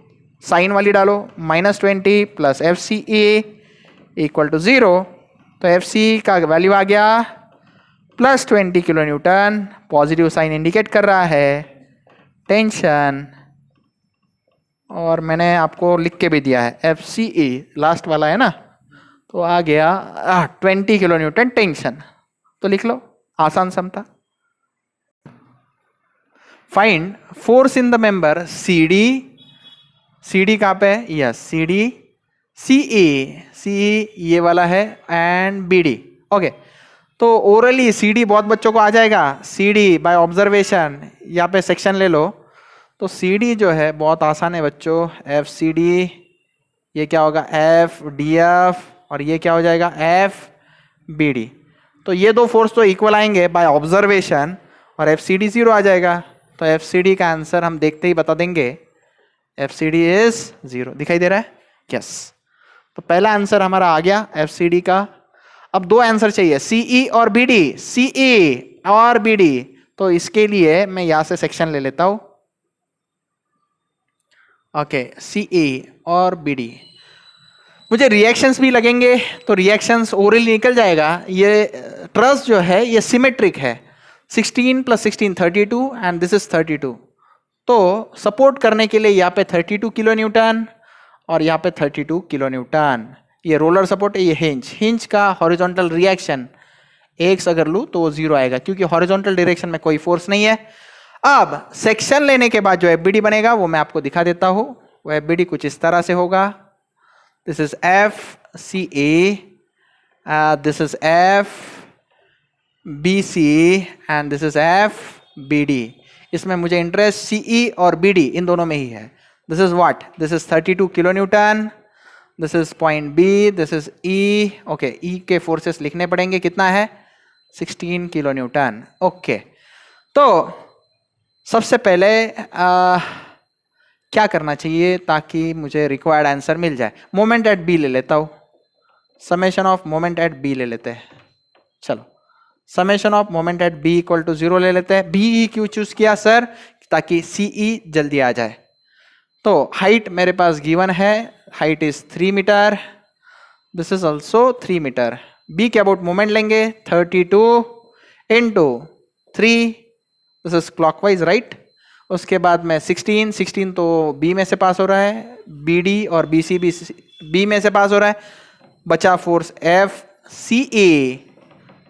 साइन वाली डालो, minus 20 plus F C E equal to 0, तो एफ सी का वैल्यू आ गया plus 20 kilo Newton. Positive sign indicate कर रहा है टेंशन, और मैंने आपको लिख के भी दिया है एफ सी ई लास्ट वाला है ना, तो आ गया 20 किलो न्यूटन टेंशन, तो लिख लो, आसान समता। Find force in the member C D, C D कहाँ पे है, यस सी डी, सी ई ये वाला है, एंड बी डी। ओके, तो ओरली सी डी बहुत बच्चों को आ जाएगा, सी डी बाय ऑब्जर्वेशन, यहाँ पे सेक्शन ले लो, तो सी डी जो है बहुत आसान है बच्चों, एफ सी डी, ये क्या होगा एफ डी एफ, और ये क्या हो जाएगा एफ बी डी। तो ये दो फोर्स तो इक्वल आएंगे बाय ऑब्जर्वेशन, और एफ सी डी 0 आ जाएगा, तो एफ सी डी का आंसर हम देखते ही बता देंगे, एफ सी डी इज 0, दिखाई दे रहा है, यस। तो पहला आंसर हमारा आ गया एफ सी डी का। अब दो आंसर चाहिए, सी ई और बी डी, सी ई और बी डी, तो इसके लिए मैं यहां से सेक्शन ले लेता हूं। ओके, सी ई और बी डी, मुझे रिएक्शंस भी लगेंगे, तो रिएक्शंस ओरली निकल जाएगा। ये ट्रस जो है ये सिमेट्रिक है, 16 + 16 32, एंड दिस इज 32, तो सपोर्ट करने के लिए यहाँ पे 32 किलो न्यूटन और यहाँ पे 32 किलो न्यूटन। ये रोलर सपोर्ट है, ये हिंज का हॉरिजॉन्टल रिएक्शन एक्स अगर लूँ तो वो 0 आएगा, क्योंकि हॉरिजॉन्टल डायरेक्शन में कोई फोर्स नहीं है। अब सेक्शन लेने के बाद जो एफबीडी बनेगा वो मैं आपको दिखा देता हूँ। वो एफबीडी कुछ इस तरह से होगा, this is F C A, this is F B C, and this is F B D. इसमें मुझे इंटरेस्ट सीई और बीडी इन दोनों में ही है। This is what, this is 32 kilo Newton, this is point B, this is E. Okay, E के forces लिखने पड़ेंगे, कितना है 16 किलो न्यूटन। ओके, तो सबसे पहले क्या करना चाहिए ताकि मुझे रिक्वायर्ड आंसर मिल जाए। मोमेंट एट बी ले लेता हूँ, summation of moment at B ले लेते हैं। चलो, summation of moment at B equal to 0 ले लेते हैं। बी क्यों चूज किया सर, ताकि सीई जल्दी आ जाए। तो हाइट मेरे पास गिवन है, height is 3 metre, this is also 3 metre. B के अबाउट मोमेंट लेंगे 32 into 3, this is clockwise right. उसके बाद में 16 तो बी में से पास हो रहा है, बी डी और बी सी बी में से पास हो रहा है। बचा फोर्स एफ सी ए,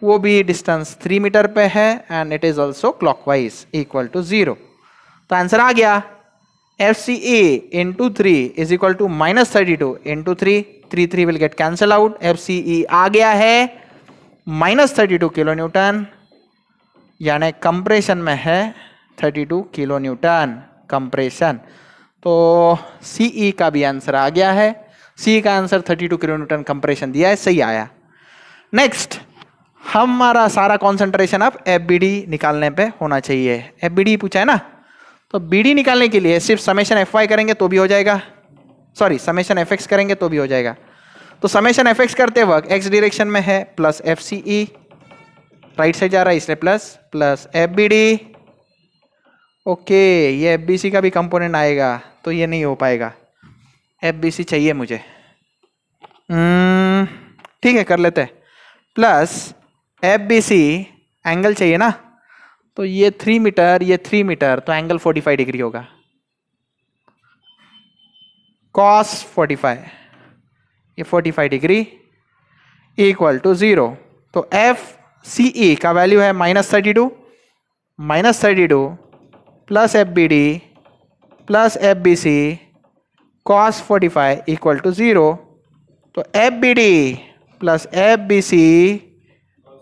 वो भी डिस्टेंस 3 मीटर पे है, and it is also clockwise equal to 0। तो आंसर आ गया F C A into 3 is equal to -32 into 3, 3 will get cancel out, FCE आ गया है -32 किलो न्यूटन, यानी कंप्रेशन में है 32 किलो न्यूटन कंप्रेशन। तो CE का भी आंसर आ गया है, CE का आंसर 32 किलो न्यूटन कंप्रेशन दिया है, सही आया। नेक्स्ट हमारा सारा कंसंट्रेशन अब FBD निकालने पे होना चाहिए। FBD पूछा है ना, तो BD निकालने के लिए सिर्फ समेशन FY करेंगे तो भी हो जाएगा, सॉरी समेशन FX करेंगे तो भी हो जाएगा। तो समेशन FX करते वक्त X डायरेक्शन में है प्लस FCE, राइट साइड जा रहा है इसलिए प्लस FBD। ओके, ये FBC का भी कंपोनेंट आएगा तो ये नहीं हो पाएगा, FBC चाहिए मुझे। ठीक है, कर लेते हैं। प्लस FBC एंगल चाहिए ना, तो ये 3 मीटर, ये 3 मीटर, तो एंगल 45 डिग्री होगा, cos 45, ये 45 डिग्री इक्वल टू 0। तो FCE का वैल्यू है -32 plus FBD plus FBC cos 45 equal to 0। तो FBD plus FBC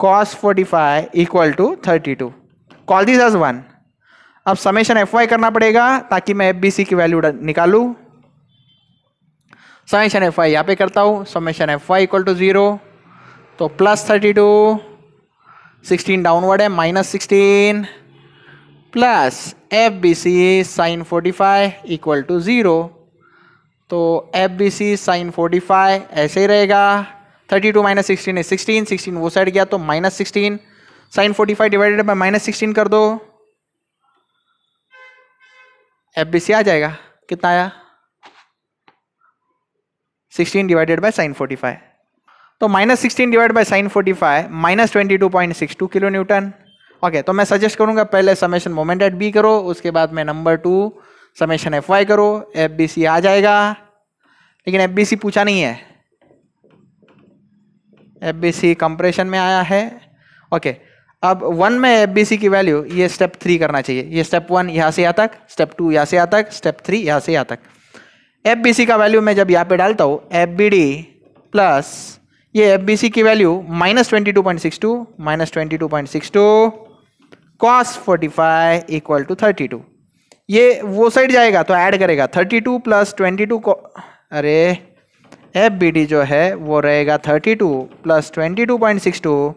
cos 45 equal to 32। Call this as 1। अब समेशन FY करना पड़ेगा ताकि मैं FBC की वैल्यू निकालूं। समेशन FY यहाँ पे करता हूँ, समेशन FY इक्वल टू 0, तो +32, 16 डाउनवर्ड है -16 plus FBC sin 45 equal to 0। तो FBC sin 45 ऐसे ही रहेगा, 32 - 16 है 16, 16 वो साइड गया तो -16, sin 45 डिवाइडेड बाय -16 कर दो, FBC आ जाएगा। कितना आया? 16 डिवाइडेड बाय sin 45। तो -16 divide by sin 45 -22.62 kilo Newton. Okay, तो मैं सजेस्ट करूंगा पहले समेशन मोमेंट एट बी करो, उसके बाद में नंबर 2 समेशन FY करो, FBC आ जाएगा। लेकिन FBC पूछा नहीं है, FBC कंप्रेशन में आया है। ओके, अब 1 में FBC की वैल्यू, ये स्टेप 3 करना चाहिए, ये स्टेप 1 यहाँ से यहाँ तक, स्टेप 2 यहाँ से यहाँ तक, स्टेप 3 यहाँ से यहाँ तक। FBC का वैल्यू मैं जब यहाँ पे डालता हूँ, FBD प्लस ये FBC की वैल्यू -22.62 cos 45 इक्वल टू 32। ये वो साइड जाएगा तो ऐड करेगा 32 प्लस 22 को, अरे FBD जो है वो रहेगा 32 प्लस 22.62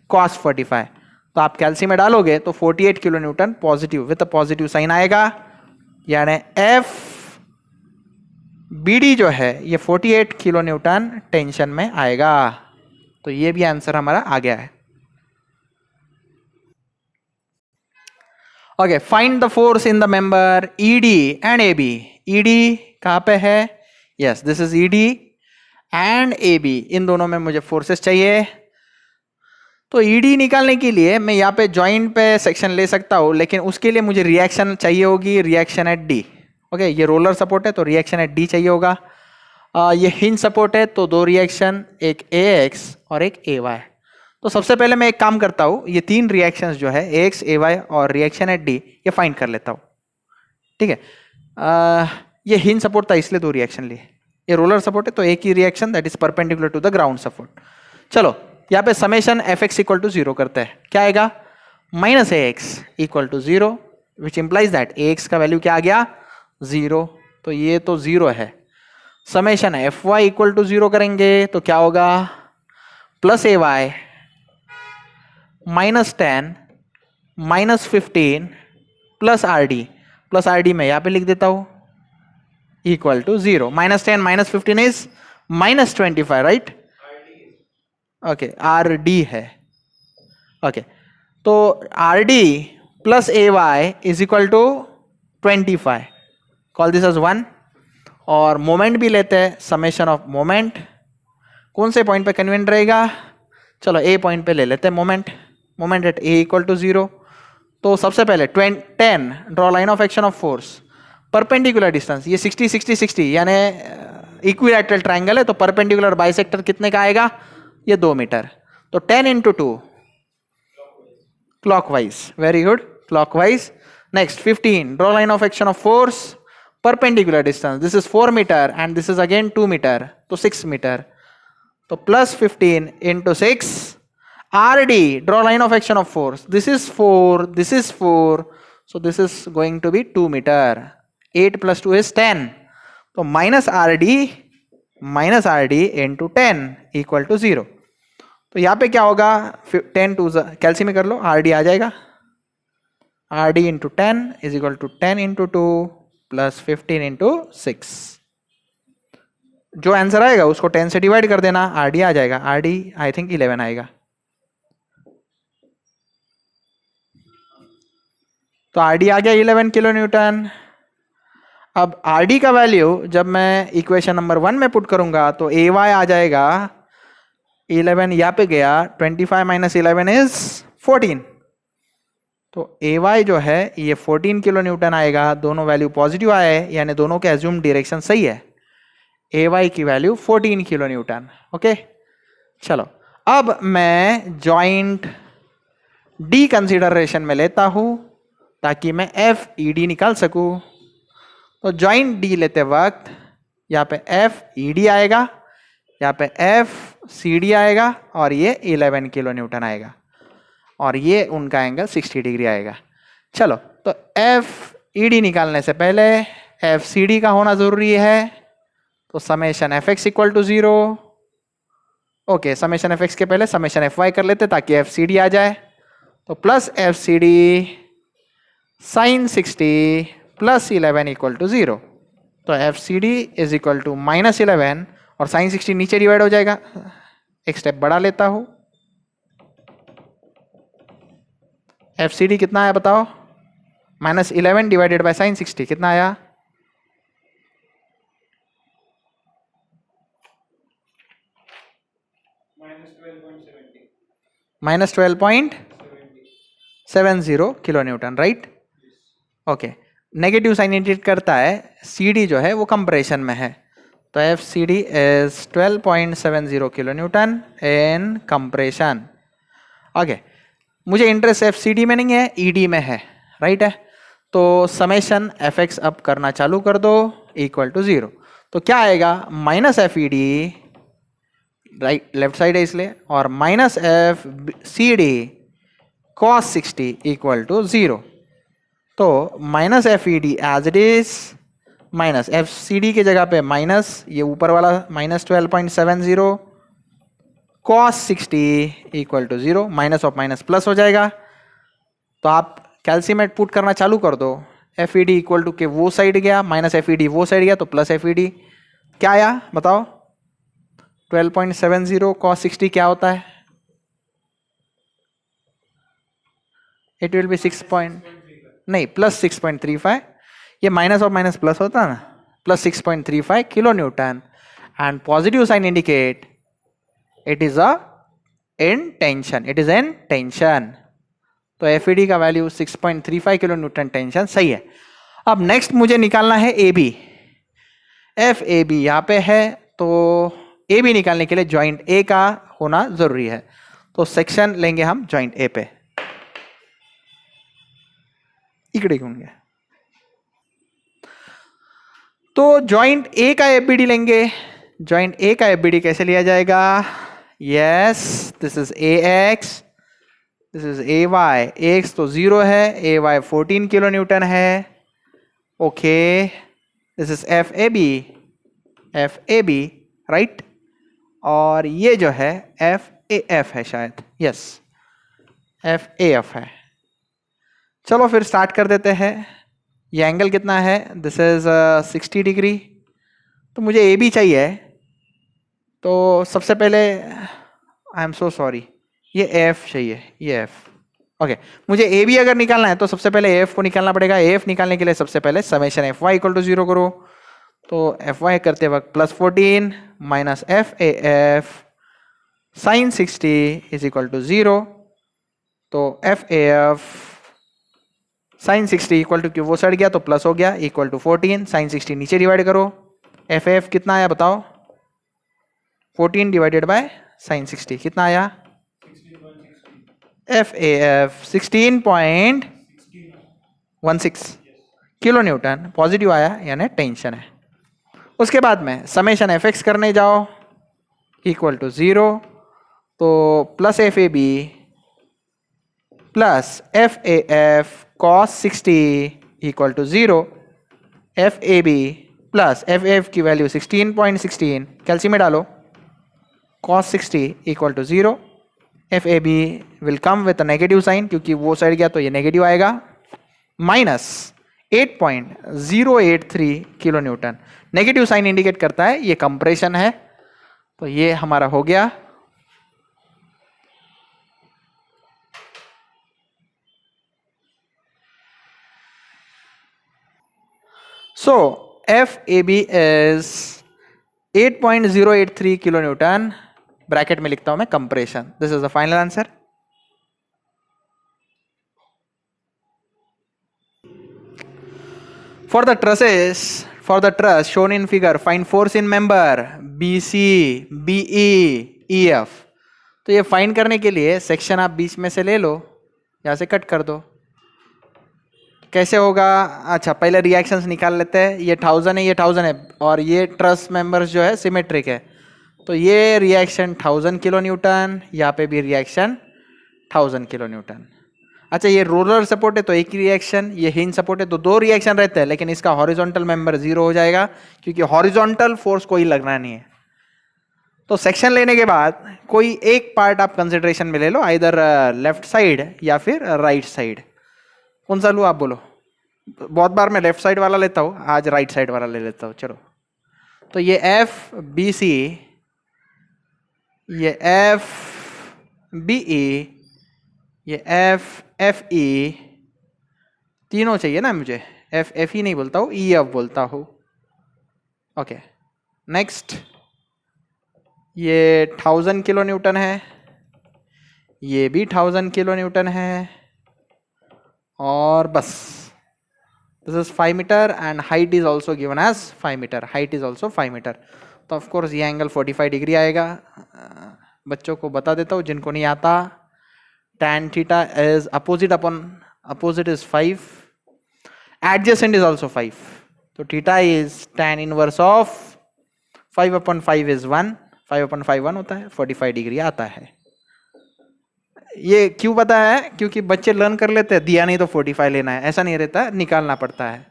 cos 45। तो आप कैल्सी में डालोगे तो 48 kilo Newton positive with positive sine आएगा, यानी FBD जो है ये 48 किलो न्यूटन टेंशन में आएगा। तो ये भी आंसर हमारा आ गया है। Okay, find the force in the member ED and AB। ED कहाँ पे है? Yes, this is ED and AB, इन दोनों में मुझे फोर्सेस चाहिए। तो ED निकालने के लिए मैं यहाँ पे जॉइंट पे सेक्शन ले सकता हूँ, लेकिन उसके लिए मुझे रिएक्शन चाहिए होगी, रिएक्शन एट D। ओके, ये रोलर सपोर्ट है तो रिएक्शन एट D चाहिए होगा। ये हिंज सपोर्ट है तो 2 रिएक्शन, एक AX और एक AY। तो सबसे पहले मैं एक काम करता हूँ, ये 3 रिएक्शंस जो है AX, AY और रिएक्शन एट D, ये फाइंड कर लेता हूँ। ठीक है, ये हिंज सपोर्ट था इसलिए 2 रिएक्शन लिए, ये रोलर सपोर्ट है तो एक ही रिएक्शन, that is perpendicular to the ground support. चलो यहाँ पे समेशन FX इक्वल टू 0 करते हैं, क्या आएगा? -AX equal to 0, which implies that AX का वैल्यू क्या आ गया? 0। तो ये तो 0 है। समेशन FY इक्वल टू 0 करेंगे तो क्या होगा? +AY -10 -15 प्लस RD मैं यहाँ पे लिख देता हूँ equal to 0। -10 -15 is -25, right? Okay, RD है। ओके, तो RD plus AY is equal to 25, call this as 1। और मोमेंट भी लेते हैं, समेशन ऑफ मोमेंट कौन से पॉइंट पे कन्वीनियंट रहेगा? चलो A पॉइंट पे ले लेते हैं moment at A equal to 0। तो सबसे पहले 10 draw line of action of force, perpendicular distance, ये 60 60 60 यानी इक्विलैटरल ट्रायंगल है तो परपेंडिकुलर बाइसेक्टर कितने का आएगा? ये 2 मीटर। तो 10 × 2 clockwise, very good, clockwise. Next 15 draw line of action of force, perpendicular distance, this is 4 metre and this is again 2 metre, तो 6 मीटर, तो plus 15 into 6 R D, draw line of action of force, this is 4, this is 4, so this is going to be 2 meter, 8 plus 2 is 10, तो minus RD into 10 equal to 0, तो यहाँ पे क्या होगा 10 to calcium में कर लो, RD आ जाएगा, RD into 10 is equal to 10 into 2 plus 15 into 6, जो आंसर आएगा उसको 10 से डिवाइड कर देना, RD आ जाएगा, RD आई थिंक 11 आएगा, तो RD आ गया 11 किलो न्यूटन। अब RD का वैल्यू जब मैं इक्वेशन नंबर 1 में पुट करूंगा तो AY आ जाएगा 11, यहाँ पे गया 25 माइनस 11 इज 14, तो AY जो है ये 14 किलो न्यूटन आएगा, दोनों वैल्यू पॉजिटिव आए यानी दोनों के एज्यूम डायरेक्शन सही है, AY की वैल्यू 14 किलो न्यूटन। ओके चलो अब मैं जॉइंट D कंसिडरेशन में लेता हूं ताकि मैं FED निकाल सकूं, तो जॉइंट D लेते वक्त यहाँ पे FED आएगा, यहाँ पे FCD आएगा और ये 11 किलो न्यूटन आएगा और ये उनका एंगल 60 डिग्री आएगा। चलो तो FED निकालने से पहले FCD का होना जरूरी है, तो summation FX equal to 0, okay summation FX के पहले समेशन FY कर लेते ताकि FCD आ जाए, तो plus FCD sine 60 plus 11 equal to 0, तो FCD is equal to minus 11 और साइन 60 नीचे डिवाइड हो जाएगा, एक स्टेप बढ़ा लेता हूं, FCD कितना आया बताओ, माइनस 11 डिवाइडेड बाय साइन 60 कितना आया, minus 12.70 kilo newton, right. Okay negative sign indicate करता है, CD जो है वो कंप्रेशन में है, तो FCD is 12.70 kilo Newton in compression. Okay मुझे इंटरेस्ट FCD में नहीं है, ED में है, राइट है, तो समेशन FX अब करना चालू कर दो इक्वल टू 0, तो क्या आएगा minus FED, right left side है इसलिए, और minus FCD cos 60 equal to 0, तो minus FED as it is, minus FCD के जगह पे माइनस ये ऊपर वाला minus 12.70 cos 60 equal to 0, minus of minus plus हो जाएगा, तो आप कैल्सियम पुट करना चालू कर दो, FED इक्वल टू के वो साइड गया, माइनस FED वो साइड गया, तो प्लस FED क्या आया बताओ, 12.70 cos 60 क्या होता है, इट विल बी 6 नहीं प्लस 6.35, ये माइनस और माइनस प्लस होता है ना, plus 6.35 kilo Newton, and positive sign indicate it is in tension, it is in tension, तो FED का वैल्यू 6.35 किलो न्यूटन टेंशन सही है। अब नेक्स्ट मुझे निकालना है AB, FAB यहाँ पे है, तो AB निकालने के लिए जॉइंट A का होना जरूरी है, तो सेक्शन लेंगे हम जॉइंट A पे, इकड़े होंगे, तो जॉइंट A का FBD लेंगे, जॉइंट A का FBD कैसे लिया जाएगा, yes this is AX, this is AY, AX तो 0 है, AY 14 किलो न्यूटन है, okay this is FAB right, और ये जो है FAF है शायद, यस FAF है। चलो फिर स्टार्ट कर देते हैं, ये एंगल कितना है, दिस इज 60 डिग्री, तो मुझे AB चाहिए, तो सबसे पहले आई एम सो सॉरी ये F चाहिए, ये F, ओके मुझे AB अगर निकालना है तो सबसे पहले AF को निकालना पड़ेगा, AF निकालने के लिए सबसे पहले समेशन FY इक्वल टू 0 करो, तो FY करते वक्त plus 14 minus FAF sine 60 is equal to 0, तो FAF साइन 60 इक्वल टू क्यों वो सड़ गया तो प्लस हो गया इक्वल टू 14, साइन 60 नीचे डिवाइड करो, FAF कितना आया बताओ, 14 डिवाइडेड बाय साइन 60 कितना आया, FAF 16.16 किलो न्यूटन पॉजिटिव आया यानी टेंशन है। उसके बाद में समेशन एफ एक्स करने जाओ इक्वल टू 0, तो plus F A B plus F A F cos 60 equal to 0, F A B plus F A F की वैल्यू 16.16 कैल्सी में डालो, cos 60 equal to 0, F A B will come with negative sine क्योंकि वो side गया तो ये negative आएगा, minus 8.083 kilo Newton. Negative sign indicate करता है ये कंप्रेशन है, तो ये हमारा हो गया। So F A B is 8.083 kilo Newton, bracket में लिखता हूं मैं compression. This is the final answer. For the trusses, for the truss shown in figure, find force in member BC, BE, EF। तो ये फाइंड करने के लिए section आप बीच में से ले लो, यहाँ से कट कर दो। कैसे होगा? अच्छा पहले रिएक्शंस निकाल लेते हैं। ये 1000 है, ये 1000 है, और ये ट्रस मेंबर्स जो है सिमेट्रिक है, तो ये रिएक्शन 1000 किलो न्यूटन, यहाँ पे भी रिएक्शन 1000 किलो न्यूटन। अच्छा ये रोलर सपोर्ट है तो एक रिएक्शन, ये हिंज सपोर्ट है तो 2 रिएक्शन रहते हैं, लेकिन इसका हॉरिजॉन्टल मेंबर 0 हो जाएगा क्योंकि हॉरिजॉन्टल फोर्स कोई लगना नहीं है। तो सेक्शन लेने के बाद कोई एक पार्ट आप कंसिडरेशन में ले लो, आइदर लेफ्ट साइड या फिर राइट साइड। कौन सा लूँ आप बोलो? बहुत बार मैं लेफ्ट साइड वाला लेता हूँ, आज राइट साइड वाला ले लेता हूँ। चलो तो ये एफ बी सी, ये एफ बी ई, ये एफ एफ ई, तीनों चाहिए ना मुझे। एफ एफ ई नहीं बोलता हूँ, ई एफ बोलता हूँ। ओके नेक्स्ट, ये 1000 किलो न्यूटन है, ये भी 1000 किलो न्यूटन है, और बस। This is 5 metre and height is also given as 5 metre, height is also 5 metre. तो ऑफकोर्स ये एंगल 45 डिग्री आएगा। बच्चों को बता देता हूँ जिनको नहीं आता, tan theta is opposite upon opposite is 5, adjacent is also 5, so theta is tan inverse of 5 upon 5 is 1, 5 upon 5 1 होता है, 45 डिग्री आता है। ये क्यों पता है? क्योंकि बच्चे लर्न कर लेते हैं, दिया नहीं तो 45 लेना है, ऐसा नहीं रहता, निकालना पड़ता है।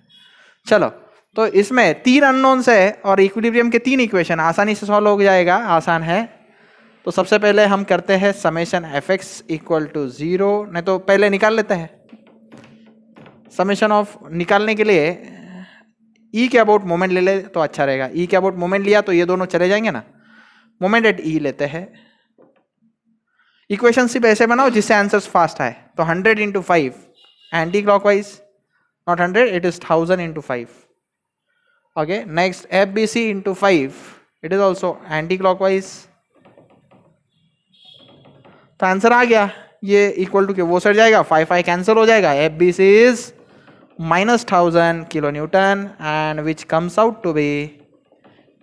चलो तो इसमें 3 अननोन्स है और इक्विलिब्रियम के 3 इक्वेशन आसानी से सॉल्व हो जाएगा, आसान है। तो सबसे पहले हम करते हैं summation F X equal to 0, नहीं तो पहले निकाल लेते हैं। समेशन ऑफ निकालने के लिए ई के अबाउट मोमेंट ले ले तो अच्छा रहेगा। ई के अबाउट मोमेंट लिया तो ये दोनों चले जाएंगे ना, मोमेंट एट ई लेते हैं। इक्वेशन सिर्फ ऐसे बनाओ जिससे आंसर्स फास्ट आए। तो 100 into 5 anti clockwise, not 100, it is 1000 into 5। Okay next F B C into 5, it is also anti clockwise. तो आंसर आ गया, ये इक्वल टू के वो साइड जाएगा, 5 5 कैंसिल हो जाएगा। F B C is -1000 kilo Newton and which comes out to be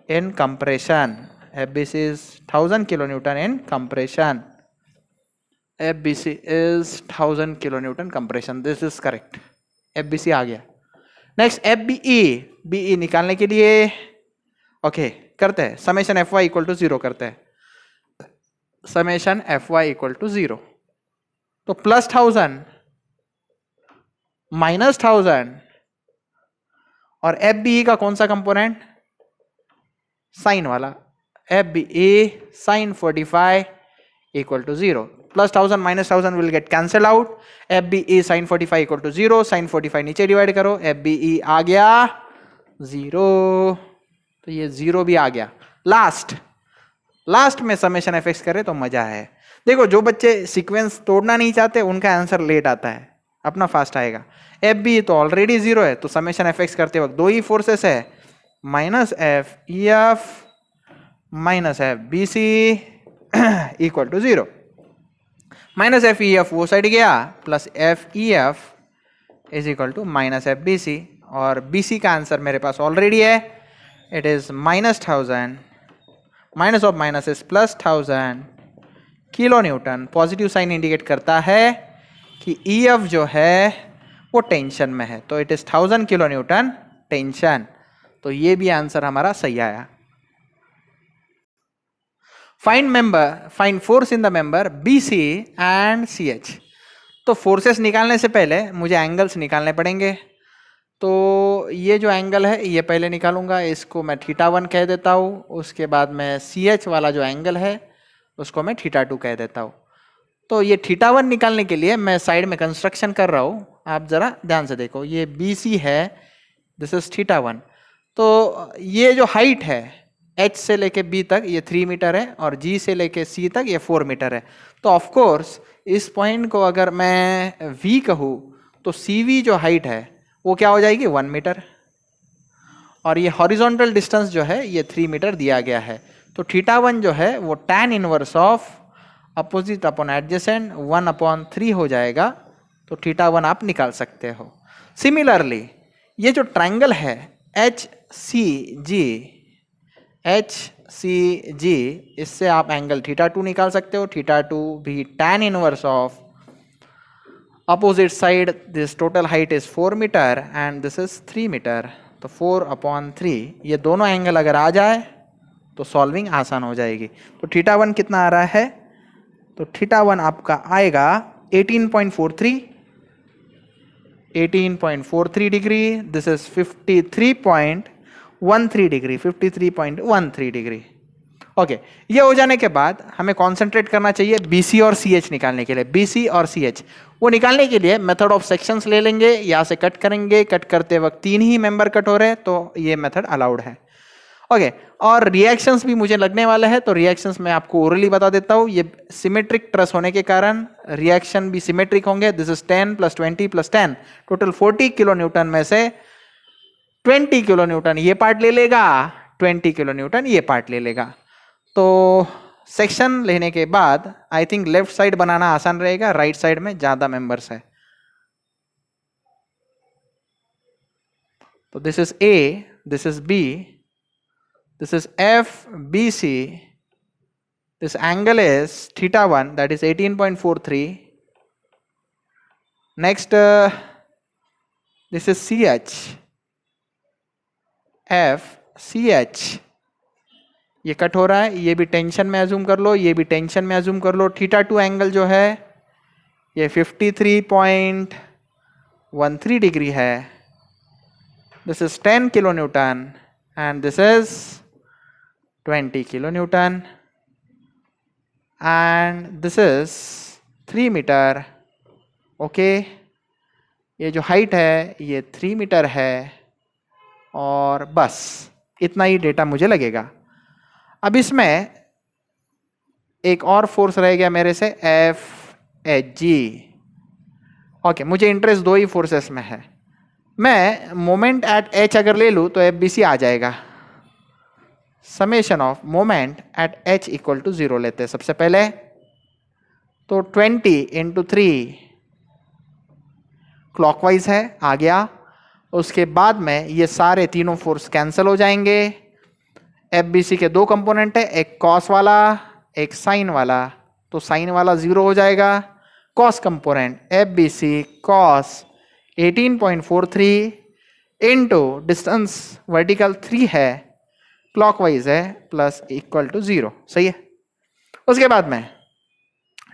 in compression. F B C is 1000 kilo Newton in compression. F B C is 1000 kilo Newton compression, this is correct. F B C आ गया। Next F B E, B E निकालने के लिए okay करते हैं summation F Y equal to 0 करते हैं। Summation F Y equal to 0, तो +1000 -1000 और एफ बी ई का कौन सा कंपोनेंट? साइन वाला। F B E sine 45 equal to 0, +1000 -1000 will get cancel out. F B E sine 45 equal to 0, sine 45 नीचे divide करो, एफ बी ई आ गया 0, तो ये 0 भी आ गया। लास्ट में समेशन एफ एक्स करे तो मजा है। देखो जो बच्चे सीक्वेंस तोड़ना नहीं चाहते उनका आंसर लेट आता है, अपना फास्ट आएगा। एफ बी तो ऑलरेडी 0 है, तो समेशन एफ एक्स करते वक्त 2 ही फोर्सेस है, -f E F -f B C equal to 0। -f E F वो साइड गया, +f E F is equal to -f B C, और बी सी का आंसर मेरे पास ऑलरेडी है, it is -1000, minus of minus is +1000 kilo Newton. Positive sign indicate करता है कि ई एफ जो है वो टेंशन में है, तो it is 1000 kilo newton tension. तो ये भी आंसर हमारा सही आया। Find force in the member BC and CH। तो फोर्सेस निकालने से पहले मुझे एंगल्स निकालने पड़ेंगे। तो ये जो एंगल है ये पहले निकालूंगा, इसको मैं θ1 कह देता हूँ। उसके बाद में CH वाला जो एंगल है उसको मैं θ2 कह देता हूँ। तो ये θ1 निकालने के लिए मैं साइड में कंस्ट्रक्शन कर रहा हूँ, आप जरा ध्यान से देखो। ये BC है, दिस इज θ1। तो ये जो हाइट है H से लेके B तक ये 3 मीटर है और G से लेके C तक ये 4 मीटर है। तो ऑफ कोर्स इस पॉइंट को अगर मैं V कहूँ तो CV जो हाइट है वो क्या हो जाएगी 1 मीटर, और ये हॉरिजॉन्टल डिस्टेंस जो है ये 3 मीटर दिया गया है। तो θ1 जो है वो tan inverse of opposite upon adjacent 1/3 हो जाएगा। तो θ1 आप निकाल सकते हो। सिमिलरली ये जो ट्रायंगल है HCG, इससे आप एंगल θ2 निकाल सकते हो। θ2 भी tan inverse of opposite side, this total height is 4 metre and this is 3 metre. तो 4/3 ये दोनों एंगल अगर आ जाए तो सॉल्विंग आसान हो जाएगी। तो θ1 कितना आ रहा है? तो θ1 आपका आएगा 18.43 degree. This is 53.13 degree, 53.13 degree. Okay, ये हो जाने के बाद हमें कॉन्सेंट्रेट करना चाहिए BC और CH निकालने के लिए। BC और CH वो निकालने के लिए मेथड ऑफ सेक्शंस ले लेंगे, यहाँ से कट करेंगे। कट करते वक्त 3 ही मेंबर कट हो रहे हैं, तो ये मेथड अलाउड है। ओके, और रिएक्शंस भी मुझे लगने वाला है, तो रिएक्शंस मैं आपको ओरली बता देता हूँ। ये सिमेट्रिक ट्रस होने के कारण रिएक्शन भी सिमेट्रिक होंगे। This is 10 + 20 + 10, total 40 kilo Newton में से 20 किलो न्यूटन ये पार्ट ले लेगा, 20 किलो न्यूटन ये पार्ट ले लेगा। तो सेक्शन लेने के बाद आई थिंक लेफ्ट साइड बनाना आसान रहेगा, राइट साइड में ज्यादा मेंबर्स है। तो this is A, this is B, this is FBC, this angle is θ1, that is 18.43. Next this is CH, FCH, ये कट हो रहा है, ये भी टेंशन में अज्यूम कर लो, ये भी टेंशन में अज्यूम कर लो। θ2 एंगल जो है ये 53.13 डिग्री है। This is 10 kilo Newton and this is 20 kilo Newton and this is 3 metre. Okay, ये जो हाइट है ये 3 मीटर है, और बस इतना ही डेटा मुझे लगेगा। अब इसमें एक और फोर्स रह गया मेरे से, FHG। ओके, मुझे इंटरेस्ट 2 ही फोर्सेस में है। मैं मोमेंट एट H अगर ले लूँ तो FBC आ जाएगा। Summation of moment at H equal to 0 लेते हैं सबसे पहले। तो 20 × 3 क्लॉकवाइज है, आ गया। उसके बाद में ये सारे तीनों फोर्स कैंसिल हो जाएंगे। FBC के 2 कंपोनेंट है, एक कॉस वाला एक साइन वाला। तो साइन वाला 0 हो जाएगा। Cos component FBC cos 18.43 into distance vertical 3 है, क्लॉकवाइज है, प्लस इक्वल टू 0। सही है। उसके बाद में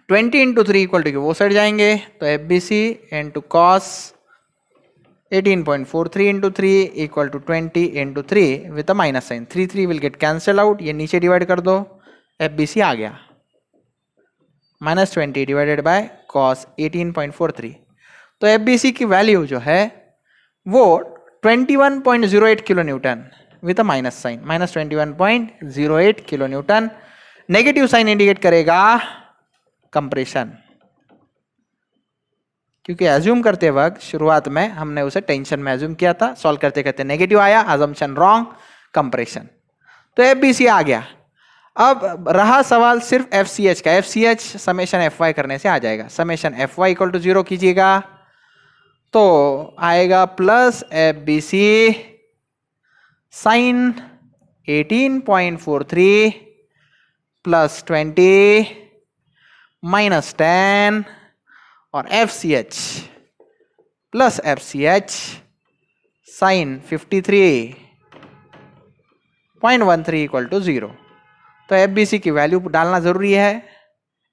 20 × 3 इक्वल टू वो साइड जाएंगे, तो FBC into cos 18.43 × 3 equal to 20 × 3 with a minus sine. 3 will get cancel out, ये नीचे डिवाइड कर दो, FBC आ गया -20 डिवाइडेड बाय कॉस 18.43। तो FBC की वैल्यू जो है वो 21.08 kilo newton with a minus sine, -21.08 kilo Newton. Negative sign indicate करेगा कंप्रेशन, क्योंकि एज्यूम करते वक्त शुरुआत में हमने उसे टेंशन में एज्यूम किया था, सॉल्व करते करते नेगेटिव आया, अजम्पशन रॉन्ग, कंप्रेशन। तो FBC आ गया। अब रहा सवाल सिर्फ FCH का। FCH समेशन FY करने से आ जाएगा। समेशन FY इक्वल टू 0 कीजिएगा तो आएगा प्लस FBC साइन 18.43 प्लस 20 -10 और FCH plus FCH sine 53.13 equal to 0। तो FBC की वैल्यू डालना जरूरी है।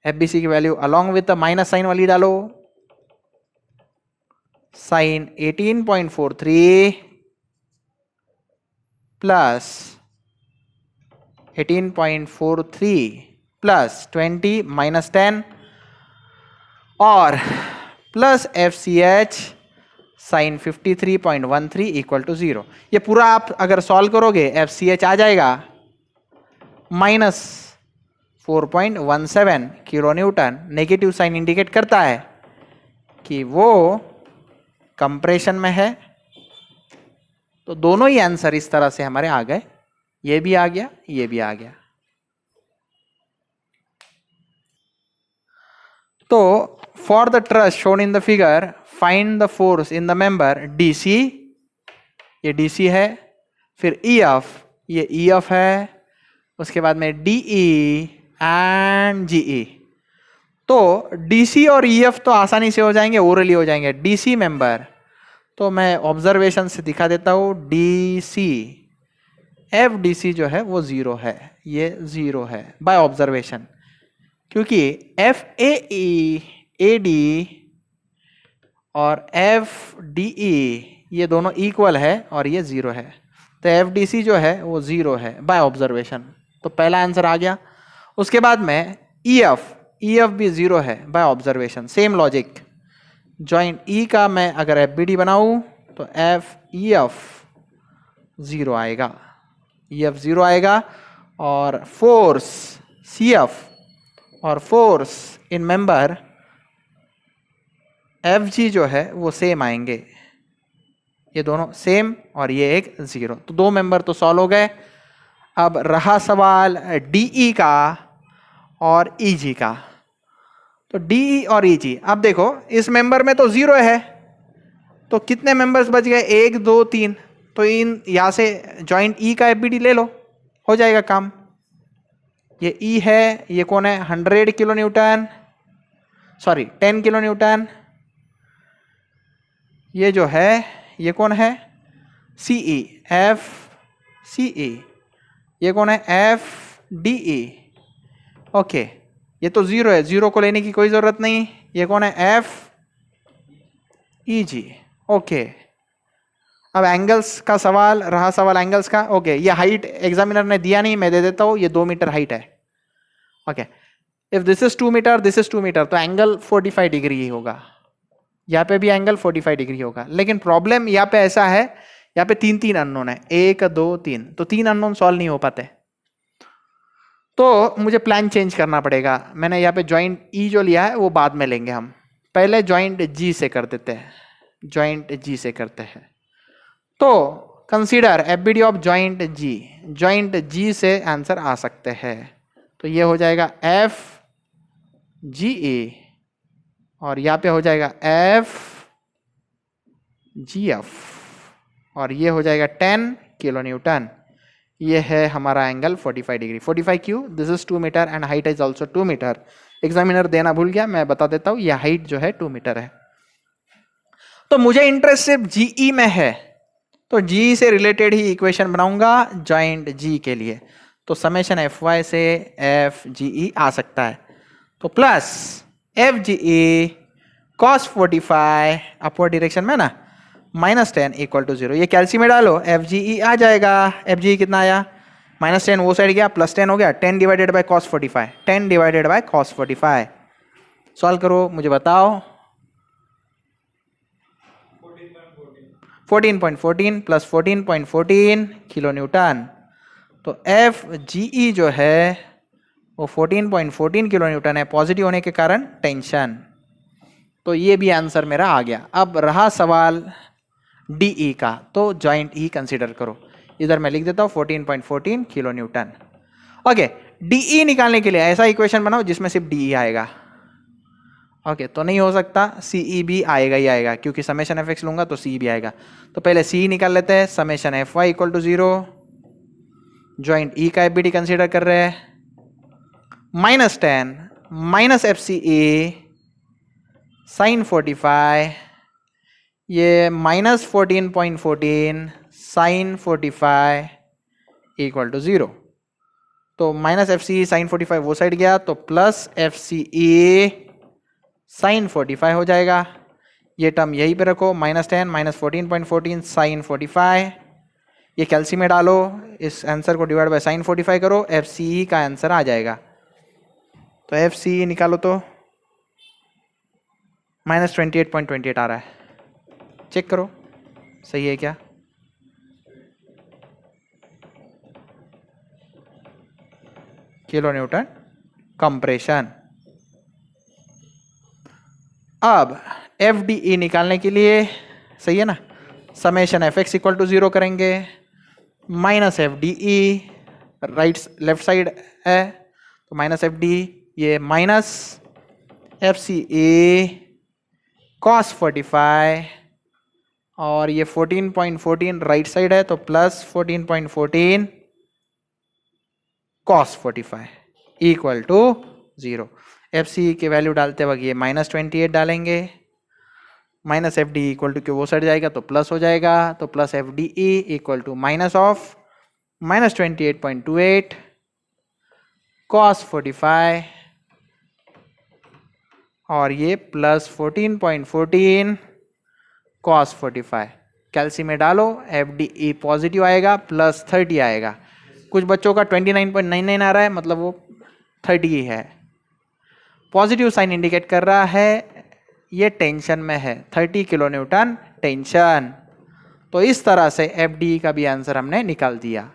FBC की value along with minus sine वाली डालो, साइन 18.43 प्लस 18.43 प्लस 20 माइनस 10 और plus FCH sine 53.13 equal to 0। ये पूरा आप अगर सॉल्व करोगे FCH आ जाएगा minus 4.17 kilo Newton. Negative sign indicate करता है कि वो कंप्रेशन में है। तो दोनों ही आंसर इस तरह से हमारे आ गए, ये भी आ गया, ये भी आ गया। तो for the truss shown in the figure find the force in the member DC, ये DC है, फिर EF, ये EF है, उसके बाद में DE एंड GE। तो DC और EF तो आसानी से हो जाएंगे, ओरली हो जाएंगे। DC मेंबर तो मैं ऑब्जर्वेशन से दिखा देता हूं, DC FDC जो है वो 0 है, ये 0 है बाय ऑब्जर्वेशन, क्योंकि FAE AD और FDE ये दोनों इक्वल है और ये 0 है। तो FDC जो है वो 0 है बाय ऑब्जर्वेशन। तो पहला आंसर आ गया। उसके बाद में EF भी 0 है by observation. Same logic, joint E का मैं अगर FBD बनाऊं तो EF 0 आएगा, EF 0 आएगा। और फोर्स CF और फोर्स इन मेंबर FG जो है वो सेम आएंगे, ये दोनों सेम और ये एक 0। तो दो मेंबर तो सॉल्व हो गए। अब रहा सवाल DE का और EG का। तो DE और EG, अब देखो इस मेंबर में तो 0 है, तो कितने मेंबर्स बच गए? 1 2 3। तो इन यहां से जॉइंट E का FBD ले लो, हो जाएगा काम। ये E है, ये कौन है? 100 kilo Newton, sorry 10 kilo Newton. ये जो है ये कौन है? CE, FCE। ये कौन है? FDE। ओके, ये तो 0 है, 0 को लेने की कोई जरूरत नहीं। ये कौन है? FEG। ओके, अब एंगल्स का सवाल रहा, सवाल एंगल्स का। ओके, ये हाइट एग्जामिनर ने दिया नहीं, मैं दे देता हूं, ये 2 मीटर हाइट है। Okay, if this is 2 metre, this is 2 metre, तो एंगल 45 डिग्री ही होगा। यहाँ पे भी एंगल 45 डिग्री होगा। लेकिन प्रॉब्लम यहाँ पे ऐसा है, यहाँ पे 3 अननोन है, 1 2 3। तो 3 अननोन सॉल्व नहीं हो पाते, तो मुझे प्लान चेंज करना पड़ेगा। मैंने यहाँ पे जॉइंट E जो लिया है वो बाद में लेंगे हम, पहले जॉइंट G से कर देते हैं, जॉइंट G से करते हैं। तो consider FBD of joint G, joint G से आंसर आ सकते हैं। तो ये हो जाएगा FGA और यहाँ पे हो जाएगा FGF और ये हो जाएगा 10 किलो न्यूटन। ये है हमारा एंगल 45 डिग्री। 45 क्यों? This is 2 metre and height is also 2 metre. Examiner देना भूल गया, मैं बता देता हूँ, ये हाइट जो है 2 मीटर है। तो मुझे इंटरेस्ट सिर्फ GE में है, तो GE से रिलेटेड ही इक्वेशन बनाऊंगा जॉइंट G के लिए। तो समेशन FY से FGE आ सकता है, तो plus FGE cos 45 upward direction में ना -10 इक्वल टू 0। ये कैल्सी में डालो, FGE आ जाएगा। FGE कितना आया? -10 वो साइड गया, +10 हो गया, 10 divided by cos 45, 10 divided by cos 45। Solve करो, मुझे बताओ। 14.14 प्लस 14.14 किलो न्यूटन। तो FGE जो है वो 14.14 किलो न्यूटन है, पॉजिटिव होने के कारण टेंशन। तो ये भी आंसर मेरा आ गया। अब रहा सवाल DE का, तो जॉइंट E कंसीडर करो। इधर मैं लिख देता हूँ 14.14 किलो न्यूटन। ओके, DE निकालने के लिए ऐसा इक्वेशन बनाओ जिसमें सिर्फ DE आएगा। ओके, तो नहीं हो सकता, CE भी आएगा ही आएगा, क्योंकि समेशन FX लूंगा तो CE भी आएगा। तो पहले CE निकाल लेते हैं, summation FY equal to 0, joint E का FBD कंसीडर कर रहे हैं, -10 माइनस FCE साइन 45 ये -14.14 साइन 45 इक्वल टू 0। तो माइनस एफ सी साइन 45 वो साइड गया, तो प्लस एफ सी ई साइन 45 हो जाएगा। ये टर्म यहीं पे रखो, -10 -14.14 साइन 45, ये कैल्सी में डालो, इस आंसर को डिवाइड बाय साइन 45 करो, एफ सी ई का आंसर आ जाएगा। तो एफ सी ई निकालो तो -28.28 आ रहा है। चेक करो सही है क्या। Kilo Newton compression. अब एफ डी ई निकालने के लिए सही है ना, summation F X equal to 0 करेंगे, minus F D E right left side है, तो माइनस एफ डी, ये minus F C A cos 45, और ये 14.14 राइट साइड है, तो plus 14.14 cos 45 equal to 0। F C के वैल्यू डालते वक्त ये -28 डालेंगे, minus F D equal to के वो साइड जाएगा तो प्लस हो जाएगा, तो plus F D E equal to minus of -28.28 cos 45, और ये प्लस 14.14 कॉस 45। कैल्सी में डालो, एफ डी ई पॉजिटिव आएगा, प्लस 30 आएगा। कुछ बच्चों का 29.99 आ रहा है, मतलब वो 30 ही है। पॉजिटिव साइन इंडिकेट कर रहा है ये टेंशन में है, 30 किलो न्यूटन टेंशन। तो इस तरह से एफ डी ई का भी आंसर हमने निकाल दिया।